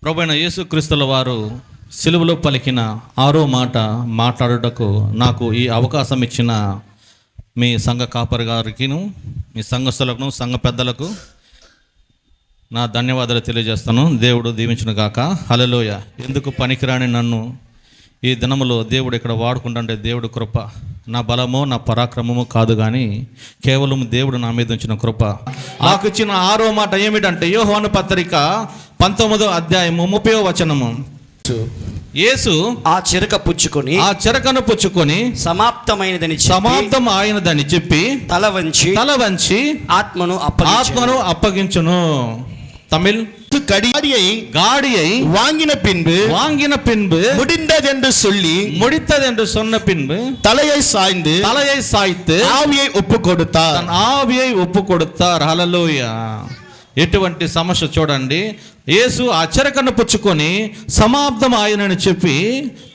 ప్రభువైన యేసుక్రీస్తుల వారు సిలువలో పలికిన 6వ మాట మాట్లాడుటకు నాకు ఈ అవకాశం ఇచ్చిన మీ సంఘ కాపరి గారికిను, మీ సంఘస్థులకు, సంఘ పెద్దలకు నా ధన్యవాదాలు తెలియజేస్తాను. దేవుడు దీవించును గాక. హల్లెలూయ. ఎందుకు పనికిరాని నన్ను ఈ దినములో దేవుడు ఇక్కడ వాడుకుంటుంటే దేవుడు కృప. నా బలమో నా పరాక్రమము కాదు, కానీ కేవలం దేవుడు నా మీద ఉంచిన కృప. నాకు ఇచ్చిన 6వ మాట ఏమిటంటే యోహాను పత్రిక 19వ అధ్యాయము 30వ వచనము. యేసు ఆ చెరకను పుచ్చుకొని సమాప్తం ఆయనదని చెప్పి తల వంచి ఆత్మను అప్పగించును. తమిళ్ காடியை வாங்கின பின்பு முடிந்ததென்று சொன்ன பின்பு தலையை சாய்த்து ஆவியை ஒப்பு கொடுத்தார். హల్లెలూయా. ఎటువంటి సమస్య చూడండి, యేసు ఆ చెరకను పుచ్చుకొని సమాప్తం ఆయనని చెప్పి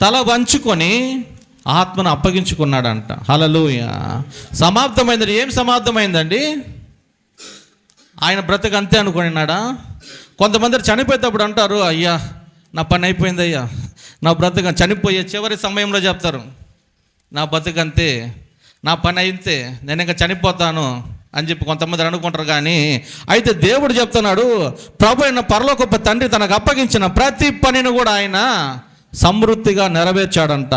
తల వంచుకొని ఆత్మను అప్పగించుకున్నాడంట. హల్లెలూయా. సమాప్తమైంది. ఏం సమాప్తమైందండి? ఆయన బ్రతుకు అంతే అనుకున్నాడా? కొంతమంది చనిపోయేటప్పుడు అంటారు, అయ్యా నా పని అయిపోయింది, అయ్యా నా బ్రతుకు, చనిపోయే చివరి సమయంలో చెప్తారు, నా బ్రతుకు అంతే, నా పని అయితే నేను ఇంకా చనిపోతాను అని చెప్పి కొంతమంది అనుకుంటారు. కానీ అయితే దేవుడు చెప్తున్నాడు, ప్రభు అయిన పరలోకపు తండ్రి తనకు అప్పగించిన ప్రతి పనిని కూడా ఆయన సమృద్ధిగా నెరవేర్చాడంట.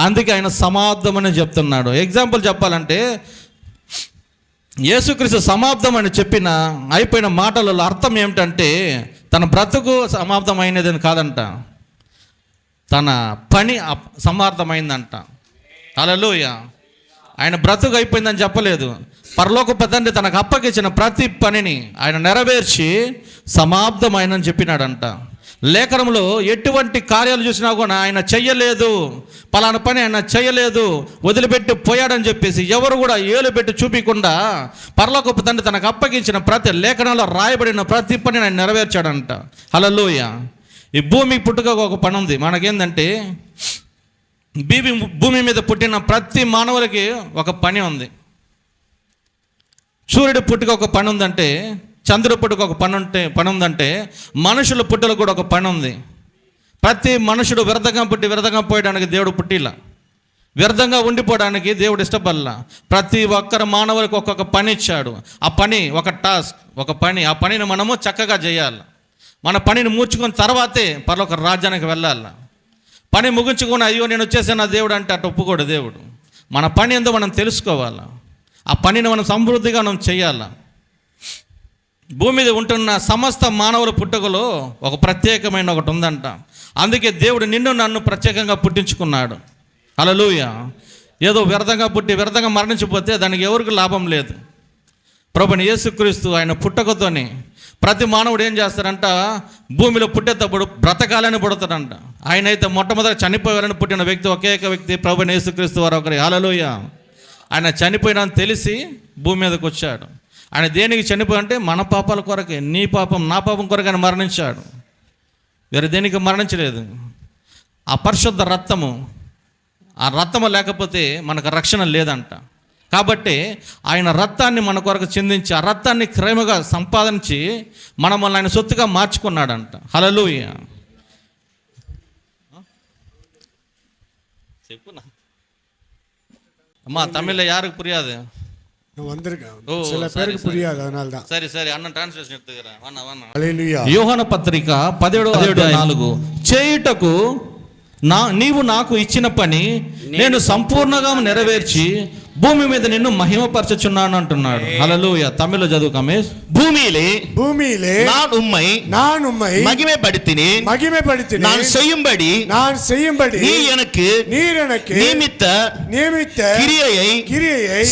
అందుకే ఆయన సమాప్తం అని చెప్తున్నాడు. ఎగ్జాంపుల్ చెప్పాలంటే యేసుక్రీస్తు సమాప్తం అని చెప్పిన అయిపోయిన మాటలలో అర్థం ఏమిటంటే తన బ్రతుకు సమాప్తం అయినదని కాదంట, తన పని సమాప్తమైందంట. హల్లెలూయా. ఆయన బ్రతుకు అయిపోయిందని చెప్పలేదు. పరలోకపు తండ్రి తనకు అప్పగించిన ప్రతి పనిని ఆయన నెరవేర్చి సమాప్తమైనని చెప్పినాడంట. లేఖనంలో ఎటువంటి కార్యాలు చూసినా కూడా ఆయన చెయ్యలేదు, పలానా పని ఆయన చెయ్యలేదు, వదిలిపెట్టి పోయాడని చెప్పేసి ఎవరు కూడా ఏలు పెట్టి చూపించకుండా పరలోకపు తండ్రి తనకు అప్పగించిన ప్రతి లేఖనంలో రాయబడిన ప్రతి పని ఆయన నెరవేర్చాడంట. హల్లెలూయా. ఈ భూమి పుట్టుక ఒక పని ఉంది. మనకేందంటే భూమి మీద పుట్టిన ప్రతి మానవులకి ఒక పని ఉంది. సూర్యుడి పుట్టుక ఒక పని ఉందంటే, చంద్రుడి పుట్టుక ఒక పని ఉందంటే, మనుషుల పుట్టులకు కూడా ఒక పని ఉంది. ప్రతి మనుషుడు వ్యర్థంగా పుట్టి వ్యర్థంగా పోయడానికి దేవుడు పుట్టిలా, వ్యర్థంగా ఉండిపోవడానికి దేవుడు ఇష్టపడలా. ప్రతి ఒక్కరు మానవులకు ఒక్కొక్క పని ఇచ్చాడు. ఆ పని ఒక టాస్క్, ఒక పని. ఆ పనిని మనము చక్కగా చేయాలి. మన పనిని మూర్చుకున్న తర్వాతే పరలోక రాజ్యానికి వెళ్ళాలి. పని ముగించుకుని అయ్యో నేను వచ్చేసాను నా దేవుడు అంటే అటు ఒప్పుకోడు దేవుడు. మన పని ఏందో మనం తెలుసుకోవాలి. ఆ పనిని మనం సమృద్ధిగా మనం చేయాలి. భూమి మీద ఉంటున్న సమస్త మానవుల పుట్టుకలో ఒక ప్రత్యేకమైన ఒకటి ఉందంట. అందుకే దేవుడు నిన్ను నన్ను ప్రత్యేకంగా పుట్టించుకున్నాడు. హల్లెలూయా. ఏదో వ్యర్థంగా పుట్టి వ్యర్థంగా మరణించిపోతే దానికి ఎవరికి లాభం లేదు. ప్రభువైన యేసుక్రీస్తు ఆయన పుట్టకతోని ప్రతి మానవుడు ఏం చేస్తారంట, భూమిలో పుట్టేటప్పుడు బ్రతకాలని పుడతాడంట. ఆయన అయితే మొట్టమొదటి చనిపోయాలని పుట్టిన వ్యక్తి ఒకే ఒక వ్యక్తి, ప్రభువైన యేసుక్రీస్తు వారు ఒకరి. హల్లెలూయా. ఆయన చనిపోయినని తెలిసి భూమి మీదకి వచ్చాడు. ఆయన దేనికి చనిపోయంటే మన పాపాల కొరకే, నీ పాపం నా పాపం కొరకు ఆయన మరణించాడు. వేరే దేనికి మరణించలేదు. ఆ పరిశుద్ధ రక్తము, ఆ రక్తము లేకపోతే మనకు రక్షణ లేదంట. కాబట్టి ఆయన రక్తాన్ని మన కొరకు చిందించి ఆ రక్తాన్ని క్రమగా సంపాదించి మనల్ని ఆయన సొత్తుగా మార్చుకున్నాడంట. హల్లెలూయా. చెప్పునా அம்மா தமிழ்ல யாருக்கு புரியாது? சில பேருக்கு புரியாது, அதனால தான். சரி சரி அண்ணன் ట్రాన్స్లేషన్ எடுத்துக்கிறேன். வாண்ணா. హల్లెలూయా. యోహాను పత్రిక 17:4 చేయుటకు నీవు నాకు ఇచ్చిన పని నేను సంపూర్ణంగా నెరవేర్చి భూమి మీద నిన్ను మహిమపరచుచున్నాను అంటున్నాడు. హల్లెలూయా. తమిళ్లో చదువు కమేష్. భూమిயிலே நான் உம்மை மகிமைப்படுத்தினேன் நான் செய்யும்படி நீர் எனக்கு நியமித்த கிரியையை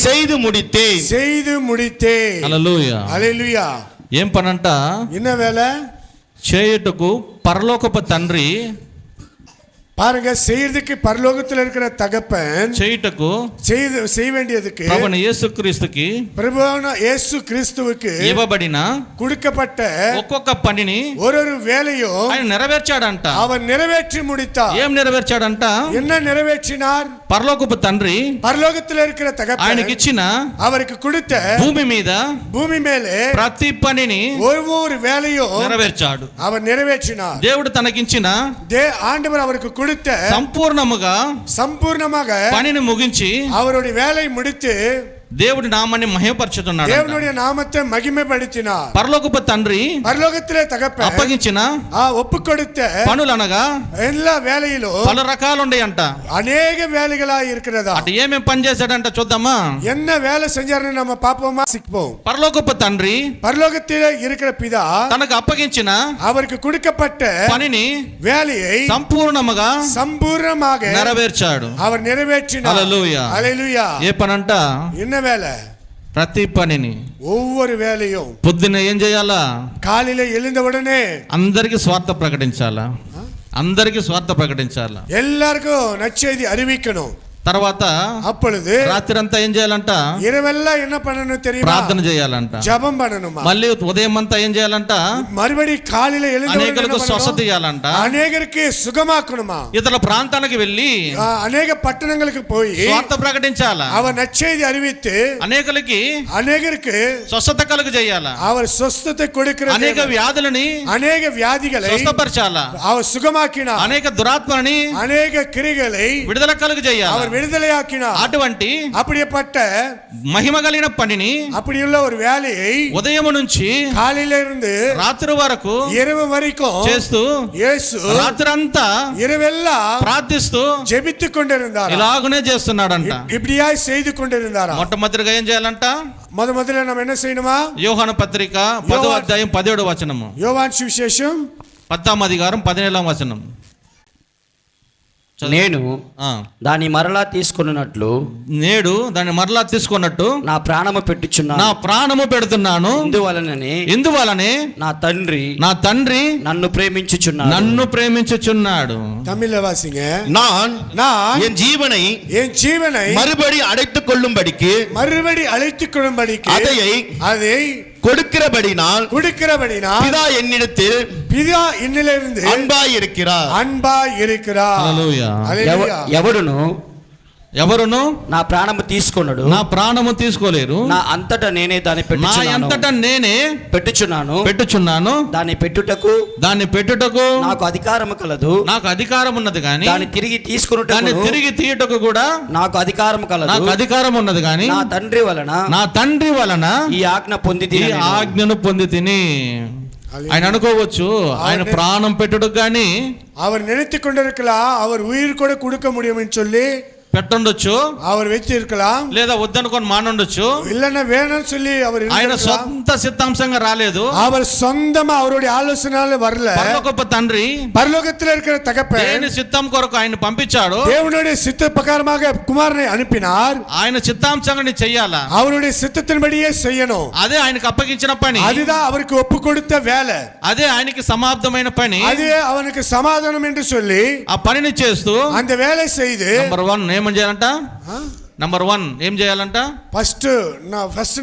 செய்து முடித்தேன். హల్లెలూయా. ఏం పనంట? ఇన్న వేళ చేయుటకు పరలోకపు తండ్రి பாருங்க, செய்யறதுக்கு பரலோகத்துல இருக்கிற தகப்பன் చేయుటకు செய்ய வேண்டியதுக்கு ప్రభువైన యేసుక్రీస్తుకి பிரபுவான இயேசு கிறிஸ்துவுக்கு ఇవ్వబడిన கொடுக்கப்பட்ட ఒక్కొక్క పనిని ஒரு வேலையும் ఆయన నెరవేర్చాడంట. அவர் நிறைவேற்றி முடித்தார். ఏం నెరవేర్చాడంట? என்ன நிறைவேற்றினார்? పరలోకపు తండ్రి பரலோகத்துல இருக்கிற தகப்பன் ఆయనకి ఇచ్చిన அவருக்கு கொடுத்த భూమి మీద பூமி மேலே ప్రతి పనిని ஒவ்வொரு வேலையும் నెరవేర్చాడు. அவர் நிறைவேற்றினார். దేవుడు తనకించిన ஆண்டவர் அவருக்கு கொடுத்த సంపూర్ణముగా పనిని ముగించి அவருடைய வேலை முடித்து దేవుడి నామాన్ని మహిమపరచుతున్నాడు. దేవుని నామத்தை మహిమపడిచినార్. పరలోకపు తండ్రి పరలోకத்திலே தகப்பன் అప్పగించిన ఒప్పు கொடுத்த పనులనగా எல்லா வேலையிலோ పలు రకాలు ఉన్నాయంట. అనేక వేலைகளா இருக்கிறதா? అటు ఏమేం పని చేశాడంట చూద్దామా? என்ன வேலை செஞ்சாருன்னு நம்ம பாப்போமா? சிக்போம். పరలోకపు తండ్రి பரலோகத்திலே இருக்கிற பிதா తనకు అప్పగించిన அவருக்கு கொடுக்கப்பட்ட పనిని வேலையை సంపూర్ణంగా నెరవేర్చాడు. அவர் நிறைவேற்றினார். హల్లెలూయా. హల్లెలూయా. ఏ పనంట? என்ன வேலை? ప్రతి పనిని ஒவ்வொரு வேலையும் పొద్దున్న ఏం చేయాలా? కాలిల எழுந்த உடனே అందరికి స్వార్థ ప్రకటించాలా? అందరికి స్వార్థ ప్రకటించాలా? எல்லாருக்கும் நற்செய்தி அறிவிக்கணும். తర్వాత அப்பொழுது రాత్రి అంతా ఏం చేయాలంట? இரவெல்லாம் என்ன பண்ணணும் தெரியுமா? ప్రార్థన చేయాలంట. జపం பண்ணணுமா? మళ్ళీ ఉదయం అంతా ఏం చేయాలంట? మறுபడి కాలిల எழுந்த అనేకులకు స్వస్థత ఇవ్వాలంట. అనేకరికి సుఖమాக்கணுமா? ఇతర ప్రాంతానికి వెళ్ళి అనేక పట్టణங்களுக்கு పోయి స్వార్థ ప్రకటించాలా? அவர் நற்செய்தி அறிவித்து అనేకருக்கு స్వస్థత కలుగు చేయాలా? அவர் స్వస్థత கொடுக்கிற అనేక వ్యాధులని అనేక వ్యాధిகளை స్వస్థపరచాలా? அவர் సుఖమాకినాர். అనేక దురాత్మని అనేక క్రియகளை విడుదల కలుగు చేయాలా? அவர் விடுதலையாக்கினார். అటువంటి அப்படிப்பட்ட మహిమ కలిగిన పనిని அப்படியுள்ள ஒரு வேலையை ఉదయం నుంచి காலையில இருந்து రాత్రి వరకు இரவு வரைக்கும் చేస్తూ యేసు రాత్రంతా இரவெல்லாம் ప్రార్థిస్తూ ஜெபித்துக் கொண்டிருந்தார். ఇలాగనే చేస్తున్నాడంట. இப்படியாய் செய்து கொண்டிருந்தார். మొట్టమొదటిగా ఏం చేయాలంట? முதல்ல நம்ம என்ன செய்யணுமா? యోహాను పత్రిక 10వ అధ్యాయం 17వ వచనము. యోవాను సువిశేషం 10వ అధ్యాయం 17వ వచనం. నేను దాన్ని మరలా తీసుకున్నట్లు నా ప్రాణము పెడుతున్నాను. ఇందువలనే నా తండ్రి నన్ను ప్రేమించుచున్నాడు. తమిళ వాసిங்க. நான் என் ஜீவனை மறுபடி அழைத்துக் கொள்ளும்படிக்கு அதை கொடுக்கிறபடினால் பிதா என்னிடத்தில் அன்பாய் இருக்கிறார். ఎవరును నా ప్రాణము తీసుకోలేరు. నా అంతటా నేనే దాన్ని పెట్టుచున్నాను. దాన్ని పెట్టుటకు నాకు అధికారము కలదు. నాకు అధికారం ఉన్నది కానీ దాన్ని తిరిగి తీయుటకు కూడా నాకు అధికారం కలదు. నాకు అధికారం ఉన్నది కానీ నా తండ్రి వలన ఈ ఆజ్ఞను పొంది తిని. ఆయన అనుకోవచ్చు ఆయన ప్రాణం పెట్టుటకు కానీ அவர் நினைத்துக் கொண்டிருக்கலாம் அவர் உயிர் கூட கொடுக்க முடியும் சொல்லி పెట్టొచ్చు. அவர் வச்சிருக்கலாம். లేదా వద్దనుకొని మానుండొచ్చు. இல்லன்னா வேணும்னு சொல்லி அவர் ఆయన సొంత సిద్ధాంతంగా రాలేదు. அவர் சொந்தமா அவருடைய ஆலோசனையால வரல. పరలోకపు తండ్రి பரலோகத்தில் இருக்கிற தகப்பன் దేవుని చిత్తం కొరకు ఆయన పంపించాడు. దేవునుடைய சித்த பிரகாரமாக குமாரனை அனுப்பினார். ఆయన చిత్తాంశంగా చేయాలా? அவருடைய சித்தத்தின்படியே செய்யணும். అదే ఆయనకు అప్పగించిన పని. அதுதான் அவருக்கு ஒப்பு கொடுத்த வேலை. అదే ఆయనకి సమాప్తమైన పని. అదే அவனுக்கு సమాధానం என்று சொல்லி ఆ పనిని చేస్తూ அந்த வேலை செய்து నంబర్ 1 ఏమని చేయాలంట? నంబర్ 1 ఏం చేయాలంట? ఫస్ట్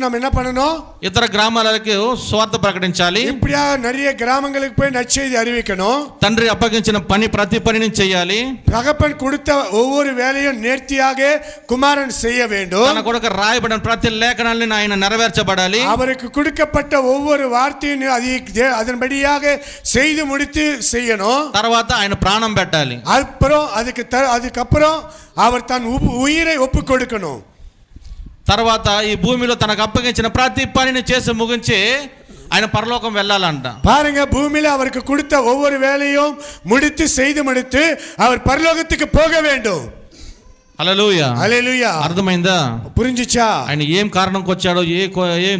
நம்ம என்ன பண்ணணும்? ఇతర గ్రామాలకు స్వార్థ ప్రకటించాలి. இப்படியா நிறைய கிராமங்களுக்கு போய் நற்செய்தி அறிவிக்கணும். తండ్రి అప్పగించిన పని ప్రతి పనిని చేయాలి. தகப்பன் கொடுத்த ஒவ்வொரு வேலையும் நேர்த்தியாக குமாரன் செய்ய வேண்டும். తన కొరకు రాయబడిన ప్రతి లేఖనాన్ని ఆయన నెరవేర్చబడాలి. அவருக்கு கொடுக்கப்பட்ட ஒவ்வொரு வார்த்தையும் அதன்படியாக செய்து முடித்து செய்யணும். తర్వాత ఆయన ప్రాణం పెట్టాలి. அதுக்கப்புறம் அவர் தன் உயிரை ஒப்பு கொடுக்கணும். తర్వాత ఈ భూమిలో తనకు అప్పగించిన ప్రతి పనిని చేసి ముగించి ఆయన పరలోకం వెళ్ళాలంట. பாருங்க, பூமியில அவருக்கு கொடுத்த ஒவ்வொரு வேலையும் செய்து முடித்து அவர் பரலோகத்துக்கு போக வேண்டும். హల్లెలూయా. హల్లెలూయా. అర్థమైందా? புரிஞ்சுச்சா? ఆయన ఏం కారణంకి వచ్చాడో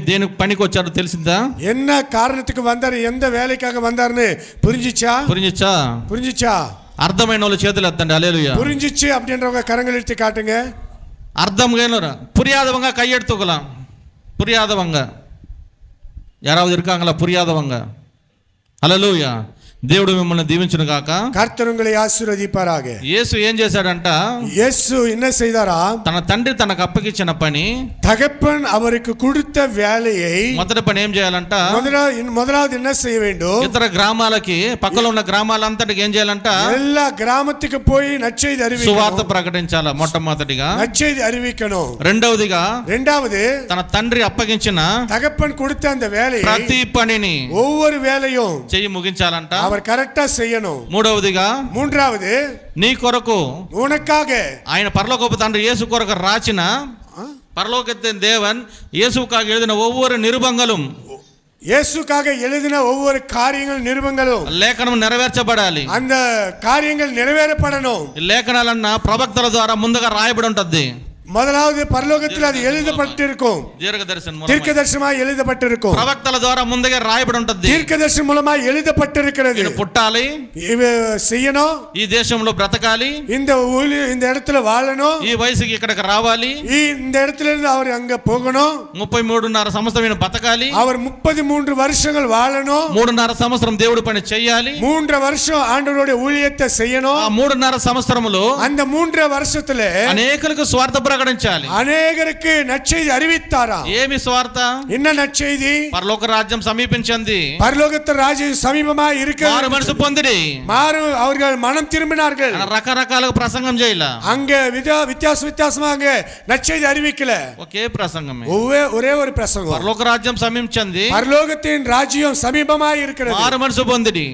దేనికి పనికి వచ్చాడో తెలిసిందా? என்ன காரணத்துக்கு வந்தாரு, எந்த வேலைக்காக வந்தாருன்னு புரிஞ்சுச்சா? అర్థమైన వాళ్ళు చేతులు ఎత్తండి. హల్లెలూయా. புரிஞ்சிச்சு அப்படின்றவங்க கரங்கள் எடுத்து காட்டுங்க. అర్థం புரியாதவங்க கையெடுத்துக்கலாம். புரியாதவங்க யாராவது இருக்காங்களா? புரியாதவங்க. ஹல்லேலூயா. దేవుడు మిమ్మల్ని దీవించును గాక. கர்த்தர் உங்களை ஆசீர்வதிப்பாராக. యేసు ఏం చేశాడంట? இயேசு என்ன செய்தாரா? తన తండ్రి తనకు అప్పగించిన పని, தகப்பன் அவருக்கு கொடுத்த வேலையை మొదటి పని ఏం చేయాలంట? முதலாவது என்ன செய்ய வேண்டும்? ఇతర గ్రామాలకి, పక్కలో ఉన్న గ్రామాలంతటికి ఏం చేయాలంట? எல்லா கிராமத்துக்கு போய் நற்செய்தி அறிவிக்கணும். సువార్త ప్రకటించాల మొట్టమొదటిగా. நற்செய்தி அறிவிக்கணும். రెండవది తన తండ్రి అప్పగించిన தகப்பன் கொடுத்த அந்த வேலையை, ప్రతి పనిని, ஒவ்வொரு வேலையும் చెయ్యి ముగించాలంట. அவர் கரெக்டா செய்யணும். మూడవది నీ కొరకు, உனக்காக ఆయన పరలోకపు తండ్రి యేసు కొరకు రాచిన, பரலோகத்தின் தேவன் இயேசுவுக்காக எழுதின ஒவ்வொரு நிருபங்களும், இயேசுக்காக எழுதின ஒவ்வொரு காரியங்கள் நிருபங்களும் లేఖనం నెరవేర్చబడాలి. அந்த காரியங்கள் நிறைவேறப்படணும். లేఖనాలన్న ప్రవక్తల ద్వారా ముందుగా రాయబడి ఉంటుంది. முதலாவது பரலோகத்தில் அது எழுதப்பட்டிருக்கும். தீர்க்கதரிசனமாய் எழுதப்பட்டிருக்கும். ప్రవక్తల ద్వారా ముందుగా రాయబడి ఉంటుంది. தீர்க்கதரிசனம் மூலமாய் எழுதப்பட்டிருக்கிறது. పుట్టాలి, செய்யணும், ఈ దేశంలో బ్రతకాలి, இந்த இடத்துல வாழணும், ఈ వయసుకి ఇక్కడికి రావాలి, இந்த இடத்துல இருந்து அவர் அங்க போகணும், 33.5 సంవత్సరం బతకాలి, அவர் 33 வருஷங்கள் வாழணும், 3.5 సంవత్సరం దేవుడి పని చేయాలి, 3 வருஷம் ஆண்டவருடைய ஊழியத்தை செய்யணும். ఆ 3.5 సంవత్సరములో அந்த 3 வருஷத்துல అనేకులకు స్వార్థ ప్రకటించాలి. అనేకருக்கு నற்செய்தி அறிவித்தாராம். ఏమి స్వార్థ? என்ன నற்செய்தி? పరలోక రాజ్యం సమీపించింది, பரலோகத்து ராஜ்யம் సమీపமாய் இருக்கிறது. మారు మనసు పొందిడి, அவர்கள் மனம் திரும்பினார்கள். రకరకాలుగా ప్రసంగం చేయల, அங்க வித்தியாசமாக நற்செய்தி அறிவிக்கல, ఒకే ప్రసంగమే, ஒரே ஒரு பிரசங்கம். పరలోక రాజ్యం సమీపించింది, பரலோகத்தின் ராஜ்யம் సమీపமாய் இருக்கிறது, మారు మనసు పొందిడి,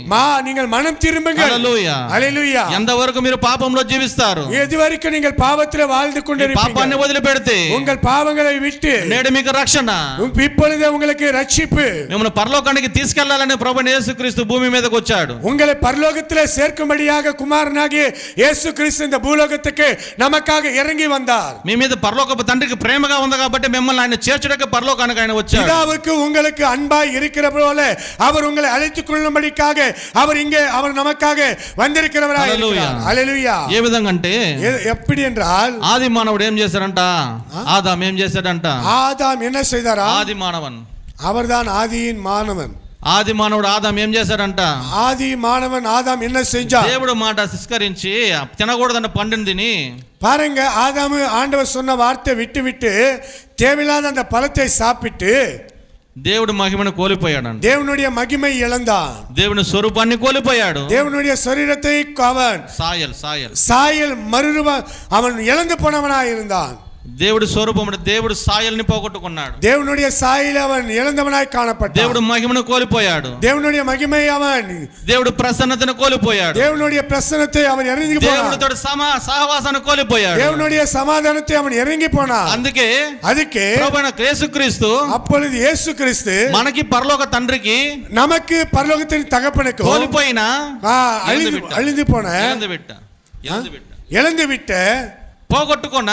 நீங்கள் மனம் திரும்புங்கள். హల్లెలూయా, హల్లెలూయా. ఎంతవరకు మీరు పాపంలో జీవిస్తారు, ఎదువరకు நீங்கள் పాపத்திலே வாழ்ந்து கொண்டிருப்பீர்கள், పాపాన్ని వదిలిపెడితే உங்கள் பாவங்களை விட்டு నేడు మీకు రక్షణ, இப்பொழுது உங்களுக்கு ரட்சிப்பு, మిమ్మల్ని పరలోకానికి తీసుకెళ్లాలని ప్రభువైన యేసుక్రీస్తు భూమి మీదకి వచ్చాడు. உங்களை பரலோகத்திலே சேர்க்கும்படியாக குமாரனாகிய இயேசு கிறிஸ்து இந்த பூலோகத்துக்கு நமக்காக இறங்கி வந்தார். మీ మీద పరలోకపు తండ్రికి ప్రేమగా ఉంది కాబట్టి మిమ్మల్ని ఆయన చేర్చడానికి పరలోకానికి ఆయన వచ్చాడు. பிதாவுக்கு உங்களுக்கு அன்பாய் இருக்கிற போல அவர் உங்களை அழைத்துக் கொள்ளும்படியாக அவர் நமக்காக வந்திருக்கிறவராய் இருக்கிறார். ஹல்லேலூயா. ఏ విధంగా అంటే, எப்படி என்றால், ఆది మానవుడు ఏం చేశాడంట? ఆదాం ఏం చేశాడంట? ஆதாம் என்ன செய்தாரா? ఆది మానవన్, அவர்தான் ஆதியின் மாணவன். ఆది మానవుడు ఆదాం ఏం చేశాడంట? ஆதி மாணவன் ஆதாம் என்ன செஞ்சான்? దేవుడు మాట తిరస్కరించి తినకూడదన్న పండుని తిని, பாருங்க, ஆதாம் ஆண்டவர் சொன்ன வார்த்தை விட்டு தேவையில்லாத அந்த பழத்தை சாப்பிட்டு దేవుడు మహిమను కోల్పోయాడు, தேவனுடைய மகிமை இழந்தான், దేవుని స్వరూపాన్ని కోల్పోయాడు, தேவனுடைய சரீரத்தை அவன் சாயல் மறுரூபம் அவன் இழந்து போனவனாய் இருந்தான். దేవుడి స్వరూపం, దేవుడు సాయల్ని పోగొట్టుకున్నాడు, தேவனுடைய சாயல் அவன் இழந்தவனாய் காணப்பட்டான். దేవుడు మహిమను కోల్పోయాడు, தேவனுடைய மகிமை அவன், దేవుడు ప్రసన్నతను కోల్పోయాడు, தேவனுடைய பிரசன்னத்தை அவன் இறங்கி போனான், దేవుడితో సహవాసాన్ని కోల్పోయాడు, தேவனுடைய சமாதானத்தை அவன் இறங்கி போனான். అందుకే ప్రభువైన యేసుక్రీస్తు, அப்பொழுது இயேசு கிறிஸ்து మనకి పరలోక తండ్రికి, நமக்கு பரலோகத்தின் தகப்பனுக்கு కోల్పోయిన அழிந்து போன இழந்து விட்ட போகொట్టుకొన్న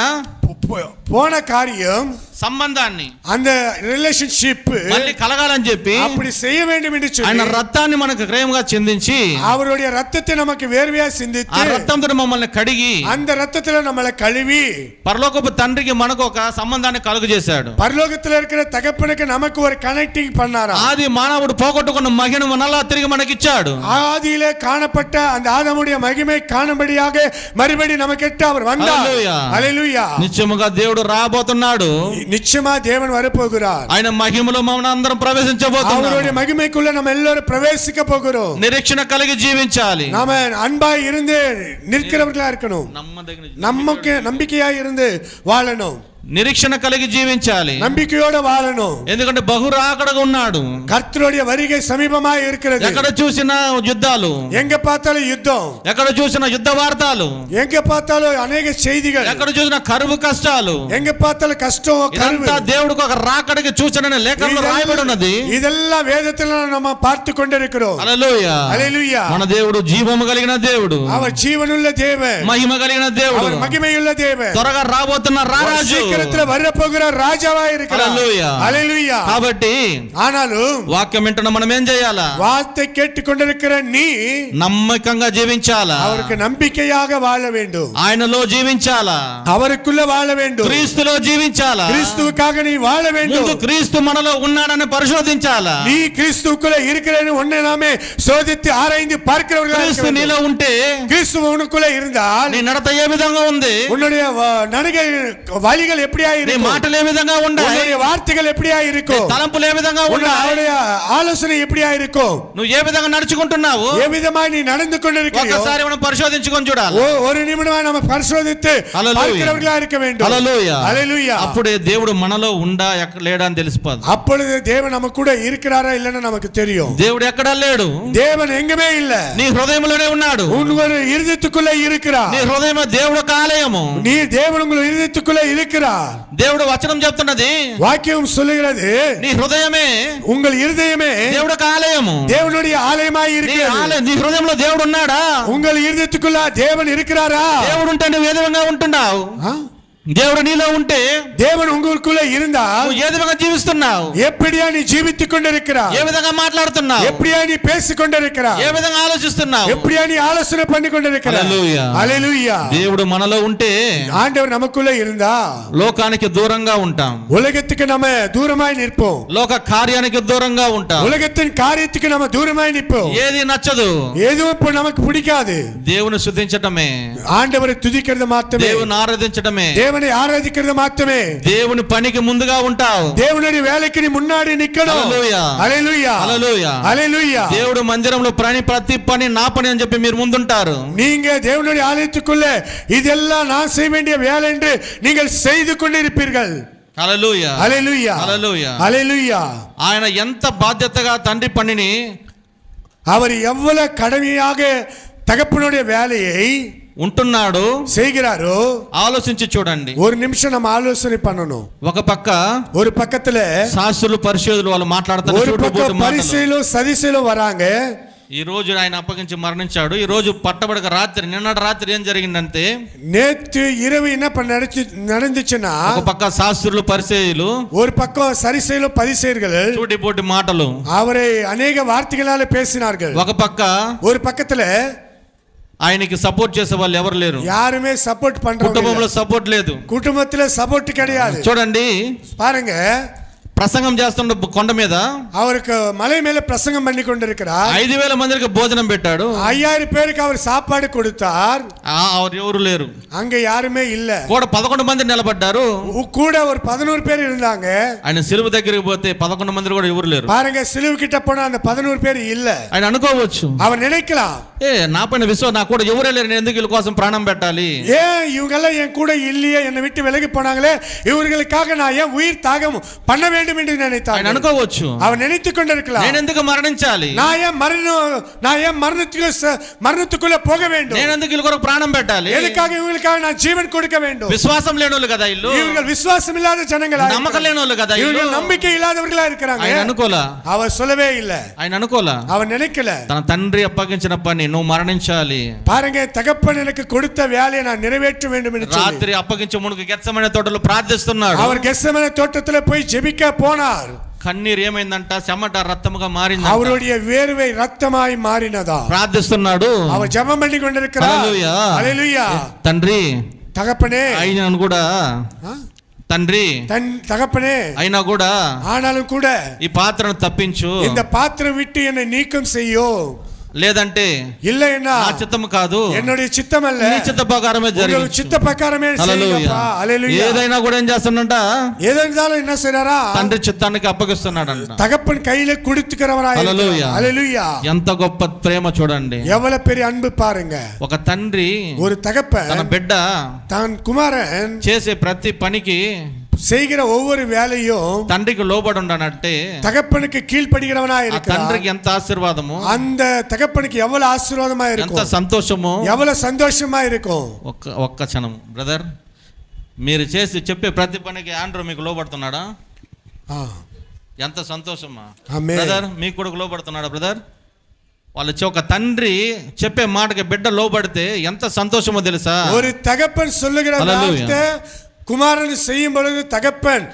போன காரியம் సంబంధాన్ని, அந்த ரிலேஷன்ஷிப் మళ్ళీ కలగాలని చెప్పి அப்படி செய்ய வேண்டும் என்று சொல்லி ఆయన రక్తాన్ని మనకు క్రయముగా చెందించి, அவருடைய ரத்தத்தை நமக்கு வேர்வையா சிந்தித்து, ఆ రక్తంతో మమ్మల్ని కడిగి, அந்த ரத்தத்துல நம்மளை கழுவி పరలోకపు తండ్రికి మనకు ఒక సంబంధాన్ని కలుగజేశాడు. பரலோகத்துல இருக்கிற தகப்பனுக்கு நமக்கு ஒரு கனெக்டிங் பண்ணாரா. ఆది మానవుడు పోగొట్టుకున్న మహిమను మరలా తిరిగి మనకి ఇచ్చాడు. ஆதியிலே காணப்பட்ட அந்த ஆதாமுடைய மகிமை காணும்படியாக மறுபடி நமக்கு அவர் வந்தார். ஹல்லேலூயா. నిత్యముగా దేవుడు రాబోతున్నాడు, நிச்சயமா தேவன் வரப்போகிறார். ఆయన మహిమలో మనం అందరం ప్రవేశించబోతున్నాం. அவருடைய மகிமைக்குள்ள நம்ம எல்லாரும் பிரவேசிக்க போகிறோம். నిరీక్షణ కలిగి జీవించాలి, நாம அன்பாய் இருந்து நிற்கிறவர்களா இருக்கணும், நமக்கு நம்பிக்கையா இருந்து வாழணும், నిరీక్షణ కలిగి జీవించాలి, நம்பிக்கையோட வாழணும். ఎందుకంటే బహురాకడగా ఉన్నాడు, கர்த்தருடைய வருகை సమీపமாய் இருக்கிறது. ఎక్కడ చూసినా యుద్ధాలు, எங்க பார்த்தாலும் யுத்தம், ఎక్కడ చూసినా యుద్ధ వార్తలు, எங்க பார்த்தாலும் అనేక செய்திகள், ఎక్కడ చూసినా కరువు కష్టాలు, எங்க பார்த்தாலும் కష్టం కరువు. దేవుడికి ఒక రాకడికి సూచనని లేఖనంలో రాయబడి ఉన్నది. இதெல்லாம் வேதத்துல நம்ம பார்த்து கொண்டிருக்கிறோம். హల్లెలూయా, హల్లెలూయా. మన దేవుడు జీవము కలిగిన దేవుడు, அவர் ஜீவனுள்ள தேவன், మహిమ కలిగిన దేవుడు, அவர் மகிமையுள்ள தேவன், త్వరగా రాబోతున్న రారాజు. சீக்கிரத்துல வரப்போகிற ராஜாவா இருக்கிறார். హల్లెలూయా. హల్లెలూయా. కాబట్టి ఆనాலும் వాక్యం వింటున్న మనం ఏం చేయాలా? வார்த்தை கேட்டுக்கொண்டிருக்கிற நீ నమ్మకంగా జీవించాలా, அவருக்கு நம்பிக்கையாக வாழ வேண்டும், ఆయనలో జీవించాలా, அவருக்குள்ள வாழ வேண்டும், క్రీస్తులో జీవించాలా. கிறிஸ்துவுக்காக நீ வாழ வேண்டும். ముందు క్రీస్తు మనలో ఉన్నాడని పరిశోధించాలా. நீ கிறிஸ்துவுக்குள்ள இருக்கிறன்னு ஒண்ணே நாமே சோதித்து ஆராய்ந்து பார்க்கிறவர்களாக இருக்க క్రీస్తు வேண்டும். నీలో ఉంటే கிறிஸ்து உனக்குள்ள இருந்தால் నీ నడత ఏ విధంగా ఉంది, உன்னுடைய நடிகை வழிகள் எப்படியா నీ இருக்கும், మాటలు ఏ విధంగా ఉన్నాయి, உன்னுடைய வார்த்தைகள் எப்படியா నీ இருக்கும், తలంపులు ఏ విధంగా ఉన్నాయి, உன்னுடைய ஆலோசனை எப்படியா இருக்கும், నువ్వు ఏ విధంగా నడుచుకుంటున్నావు, ఏ విధமாய் நீ நடந்து கொண்டிருக்கிறாயோ ఒక్కసారి మనం పరిశోధించుకొని చూడాలి. ஒரு நிமிடமாய் நம்ம பரிசோதித்து హల్లెలూయా. பார்க்கிறவர்களா இருக்க வேண்டும். హల్లెలూయా. హల్లెలూయా. అప్పుడే దేవుడు మనలో ఉండా లేడా అని తెలిసిపోదు. அப்பொழுது தேவன் நம்ம கூட இருக்கிறாரா இல்லன்னு நமக்கு தெரியும். దేవుడు ఎక్కడా లేడు, தேவன் எங்குமே இல்ல, నీ హృదయంలోనే ఉన్నాడు. உங்கள் இருதயத்துக்குள்ள இருக்கிறார். నీ హృదయం దేవుడు ఒక ఆలయము. நீ தேவன் உங்கள் இருதயத்துக்குள்ள இருக்கிறார். దేవుడు వచనం చెప్తున్నది, வாக்கியம் சொல்லுகிறது నీ హృదయమే உங்கள் இருதயமே దేవుడు ఒక ఆలయము. தேவனுடைய ஆலயமாய் இருக்கிறது. నీ హృదయంలో దేవుడు ఉన్నాడా? உங்கள் இருதயத்துக்குள்ள தேவன் இருக்கிறாரா? దేవుడు ఉంటే నువ్వు ఏ విధంగా ఉంటున్నావు? ஆ? దేవుడు నీలో ఉంటే தேவன் உங்களுக்குள்ள இருந்தால் నువ్వు ఏ విధంగా జీవిస్తున్నావు, எப்படியா நீ ஜீவித்துக் கொண்டிருக்கிறாய், ఏ విధంగా మాట్లాడుతున్నావు, எப்படியா நீ பேசிக் கொண்டிருக்கிறாய், ఏ విధంగా ఆలోచిస్తున్నావు. எப்படியா நீ ஆலோசனை பண்ணி கொண்டிருக்கிறாய். హల్లెలూయా. హల్లెలూయా. దేవుడు మనలో ఉంటే ஆண்டவர் நமக்குள்ள இருந்தா లోకానికి దూరంగా ఉంటాం, உலகத்துக்கு நம்ம தூரமாய் நிற்போம், లోక కార్యానికి దూరంగా ఉంటాం, உலகத்தின் காரியத்துக்கு நம்ம தூரமாய் நிற்போம். ఏది నచ్చదు. எதுவும் இப்போ நமக்கு பிடிக்காது. దేవుని స్తుతించటమే, ஆண்டவரை துதிக்கிறது மாத்திரமே, దేవుని ఆరాధించటమే, தேவனை ஆராதிக்கிறது மாத்திரமே, దేవుని పనికి ముందుగా ఉంటావు. தேவனுடைய வேலைக்கு நீ முன்னாடி நிக்கணும். హల్లెలూయా. హల్లెలూయా. హల్లెలూయా. హల్లెలూయా. దేవుడు మందిరంలో ప్రతి పని నా పని అని చెప్పి మీరు ముందుంటారు. நீங்க தேவனுடைய ஆலயத்துக்குள்ள இதெல்லாம் நான் செய்ய வேண்டிய வேலை என்று நீங்கள் செய்து கொண்டிருப்பீர்கள். హల్లెలూయా. హల్లెలూయా. హల్లెలూయా. హల్లెలూయా. ఆయన ఎంత బాధ్యతగా తండ్రి పనిని, அவர் எவ்வளவு கடமையாக தகப்பனுடைய வேலையை ఉంటున్నాడు செய்கிறாரோ ఆలోచించి చూడండి. ஒரு நிமிஷம் நம்ம ஆலோசனை பண்ணணும். ఒక పక్క ஒரு పక్కத்துல శాస్త్రులు పరిశోధులు వాళ్ళు మాట్లాడుతున్న ஒரு చూడబోతు பக்கம் మాటలు. பரிசேலும் సదిసేலும் வராங்க. ఈ రోజు ఆయన అప్పగించి మరణించాడు. ఈ రోజు పట్టబడక రాత్రి, నిన్నటి రాత్రి ఏం జరిగిందంటే, நேற்று இரவு என்ன நடந்துச்சுன்னா ఒక పక్క శాస్త్రులు పరిశోధులు ஒரு பக்கம் சரிசேலும் பரிசேயர்கள் చూటిపోటి మాటలు அவரை அநேக வார்த்தைகளால பேசினார்கள். ఒక పక్క ஒரு பக்கத்துல ఆయనకి సపోర్ట్ చేసే వాళ్ళు ఎవరు లేరు. யாருமே சப்போர்ட் பண்றவங்க కుటుంబంలో సపోర్ట్ లేదు. குடும்பத்துல சப்போர்ட் கிடையாது. చూడండి, பாருங்க, ప్రసంగం చేస్తున్న కొండ మీద அவருக்கு மலை மேல பிரசங்கம் பண்ணி கொண்டிருக்கிறார். 5,000 మందికి భోజనం పెట్టాడు. 5000 பேருக்கு அவர் சாப்பாடு கொடுத்தார். அவர் ఎవరు లేరు, அங்க யாருமே இல்ல. కూడా 11 మంది నిలబడ్డారు. கூட ஒரு 11 பேர் இருந்தாங்க. ఆయన సిలువ దగ్గరికి పోతే 11 మంది కూడా ఎవరు లేరు. பாருங்க, சிலுவை கிட்ட போனா அந்த 11 பேர் இல்ல. ఆయన అనుకోవచ్చు, அவர் நினைக்கலாம், నా పైన విశ్వాసం, నా కూడా ఎవరే లేరు, నేను ఎందుకు వీళ్ళ కోసం ప్రాణం పెట్టాలి, ஏன் இவங்க எல்லாம் என் கூட இல்லையே, என்னை விட்டு விலகி போனாங்களே, இவர்களுக்காக நான் ஏன் உயிர் தாகம் பண்ண வேண்டும் என்று நினைத்தார். ఆయన అనుకోవచ్చు, அவர் நினைத்துக் கொண்டிருக்கலாம், నేను ఎందుకు మరణించాలి, நான் ஏன் மரணத்துக்குள்ள போக வேண்டும், నేను ఎందుకు వీళ్ళ కొరకు ప్రాణం పెట్టాలి, எதுக்காக இவங்களுக்காக நான் ஜீவன் கொடுக்க வேண்டும். విశ్వాసం లేని వాళ్ళు కదా వీళ్ళు, இவர்கள் விசுவாசம் இல்லாத ஜனங்களா, నమ్మకం లేని వాళ్ళు కదా వీళ్ళు, இவர்கள் நம்பிக்கை இல்லாதவர்களா இருக்கிறாங்க. ఆయన అనుకోలా, அவர் சொல்லவே இல்ல, ఆయన అనుకోలా, அவர் நினைக்கல. తన తండ్రి అప్పగించిన పని నువ్వు మరణించాలి, பாருங்க, தகப்பன் எனக்கு கொடுத்த வேலையை நான் நிறைவேற்ற வேண்டும் என்று சொல்லி రాత్రి అప్పగించే మునుకు గెత్సెమనే తోటలో ప్రార్థిస్తున్నాడు. அவர் கெத்செமனே தோட்டத்துல போய் ஜெபிக்க போனார். కన్నీరు ఏమైందంట, చెమట రక్తముగా మారింది. அவருடைய வேர்வை ரத்தமாய் மாறினதா. ప్రార్థిస్తున్నాడు, அவர் ஜெபம் பண்ணி கொண்டிருக்கிறார். హల్లెలూయా. హల్లెలూయా. తండ్రి தகப்பனே, అయినా కూడా, తండ్రి தகப்பனே, అయినా కూడా ஆனாலும் கூட ఈ పాత్రను తప్పించు, இந்த பாத்திரம் விட்டு என்னை நீக்கம் செய்யும், లేదంటే இல்லைன்னா నా చిత్తము కాదు, என்னுடைய చిత్తం அல்ல, నీ చిత్త ప్రకారమే உங்கள் జరిగించు. చిత్త ప్రకారమే హల్లెలూయా. செய்யுங்கப்பா. హల్లెలూయా. ఏదైనా కూడా ఏం చేస్తాడంట, ఏదైనా என்ன செய்றாரா, తండ్రి చిత్తానికి అప్పగిస్తున్నాడంట. தகப்பன் கையில கொடுத்துக்கிறவராய். హల్లెలూయా. హల్లెలూయా. ఎంత గొప్ప ప్రేమ చూడండి. எவ்வளவு பெரிய அன்பு பாருங்க. ఒక తండ్రి ஒரு தகப்பன் తన బిడ్డ தான் குமாரன் చేసే ప్రతి పనికి செய்கிற ஒவ்வொரு வேலையும் తండ్రికి లోబడి ఉండనంటే தகப்பனுக்கு கீழ்ப்படுகிறவனா ఆ இருக்கிறான். తండ్రికి ఎంత ఆశీర్వాదము, அந்த தகப்பனுக்கு எவ்வளவு ஆசீர்வாதமா ఎంత இருக்கும், సంతోషము. எவ்வளவு சந்தோஷமா இருக்கும். ఒక్క క్షణం బ్రదర్, మీరు చేసి చెప్పే ప్రతి పనికి ఆండ్రూ మీకు లోబడుతున్నాడా? ఎంత సంతోషమా ఆమేన్. బ్రదర్, మీకు కూడా లోబడుతున్నాడా బ్రదర్? వాళ్ళు ఒక తండ్రి చెప్పే మాటకి బిడ్డ లోబడితే ఎంత సంతోషమో తెలుసా? ஒரு தகப்பன் சொல்லுகிற హల్లెలూయా. வார்த்தை குமாரன் செய்யும் பொழுது தகப்பன்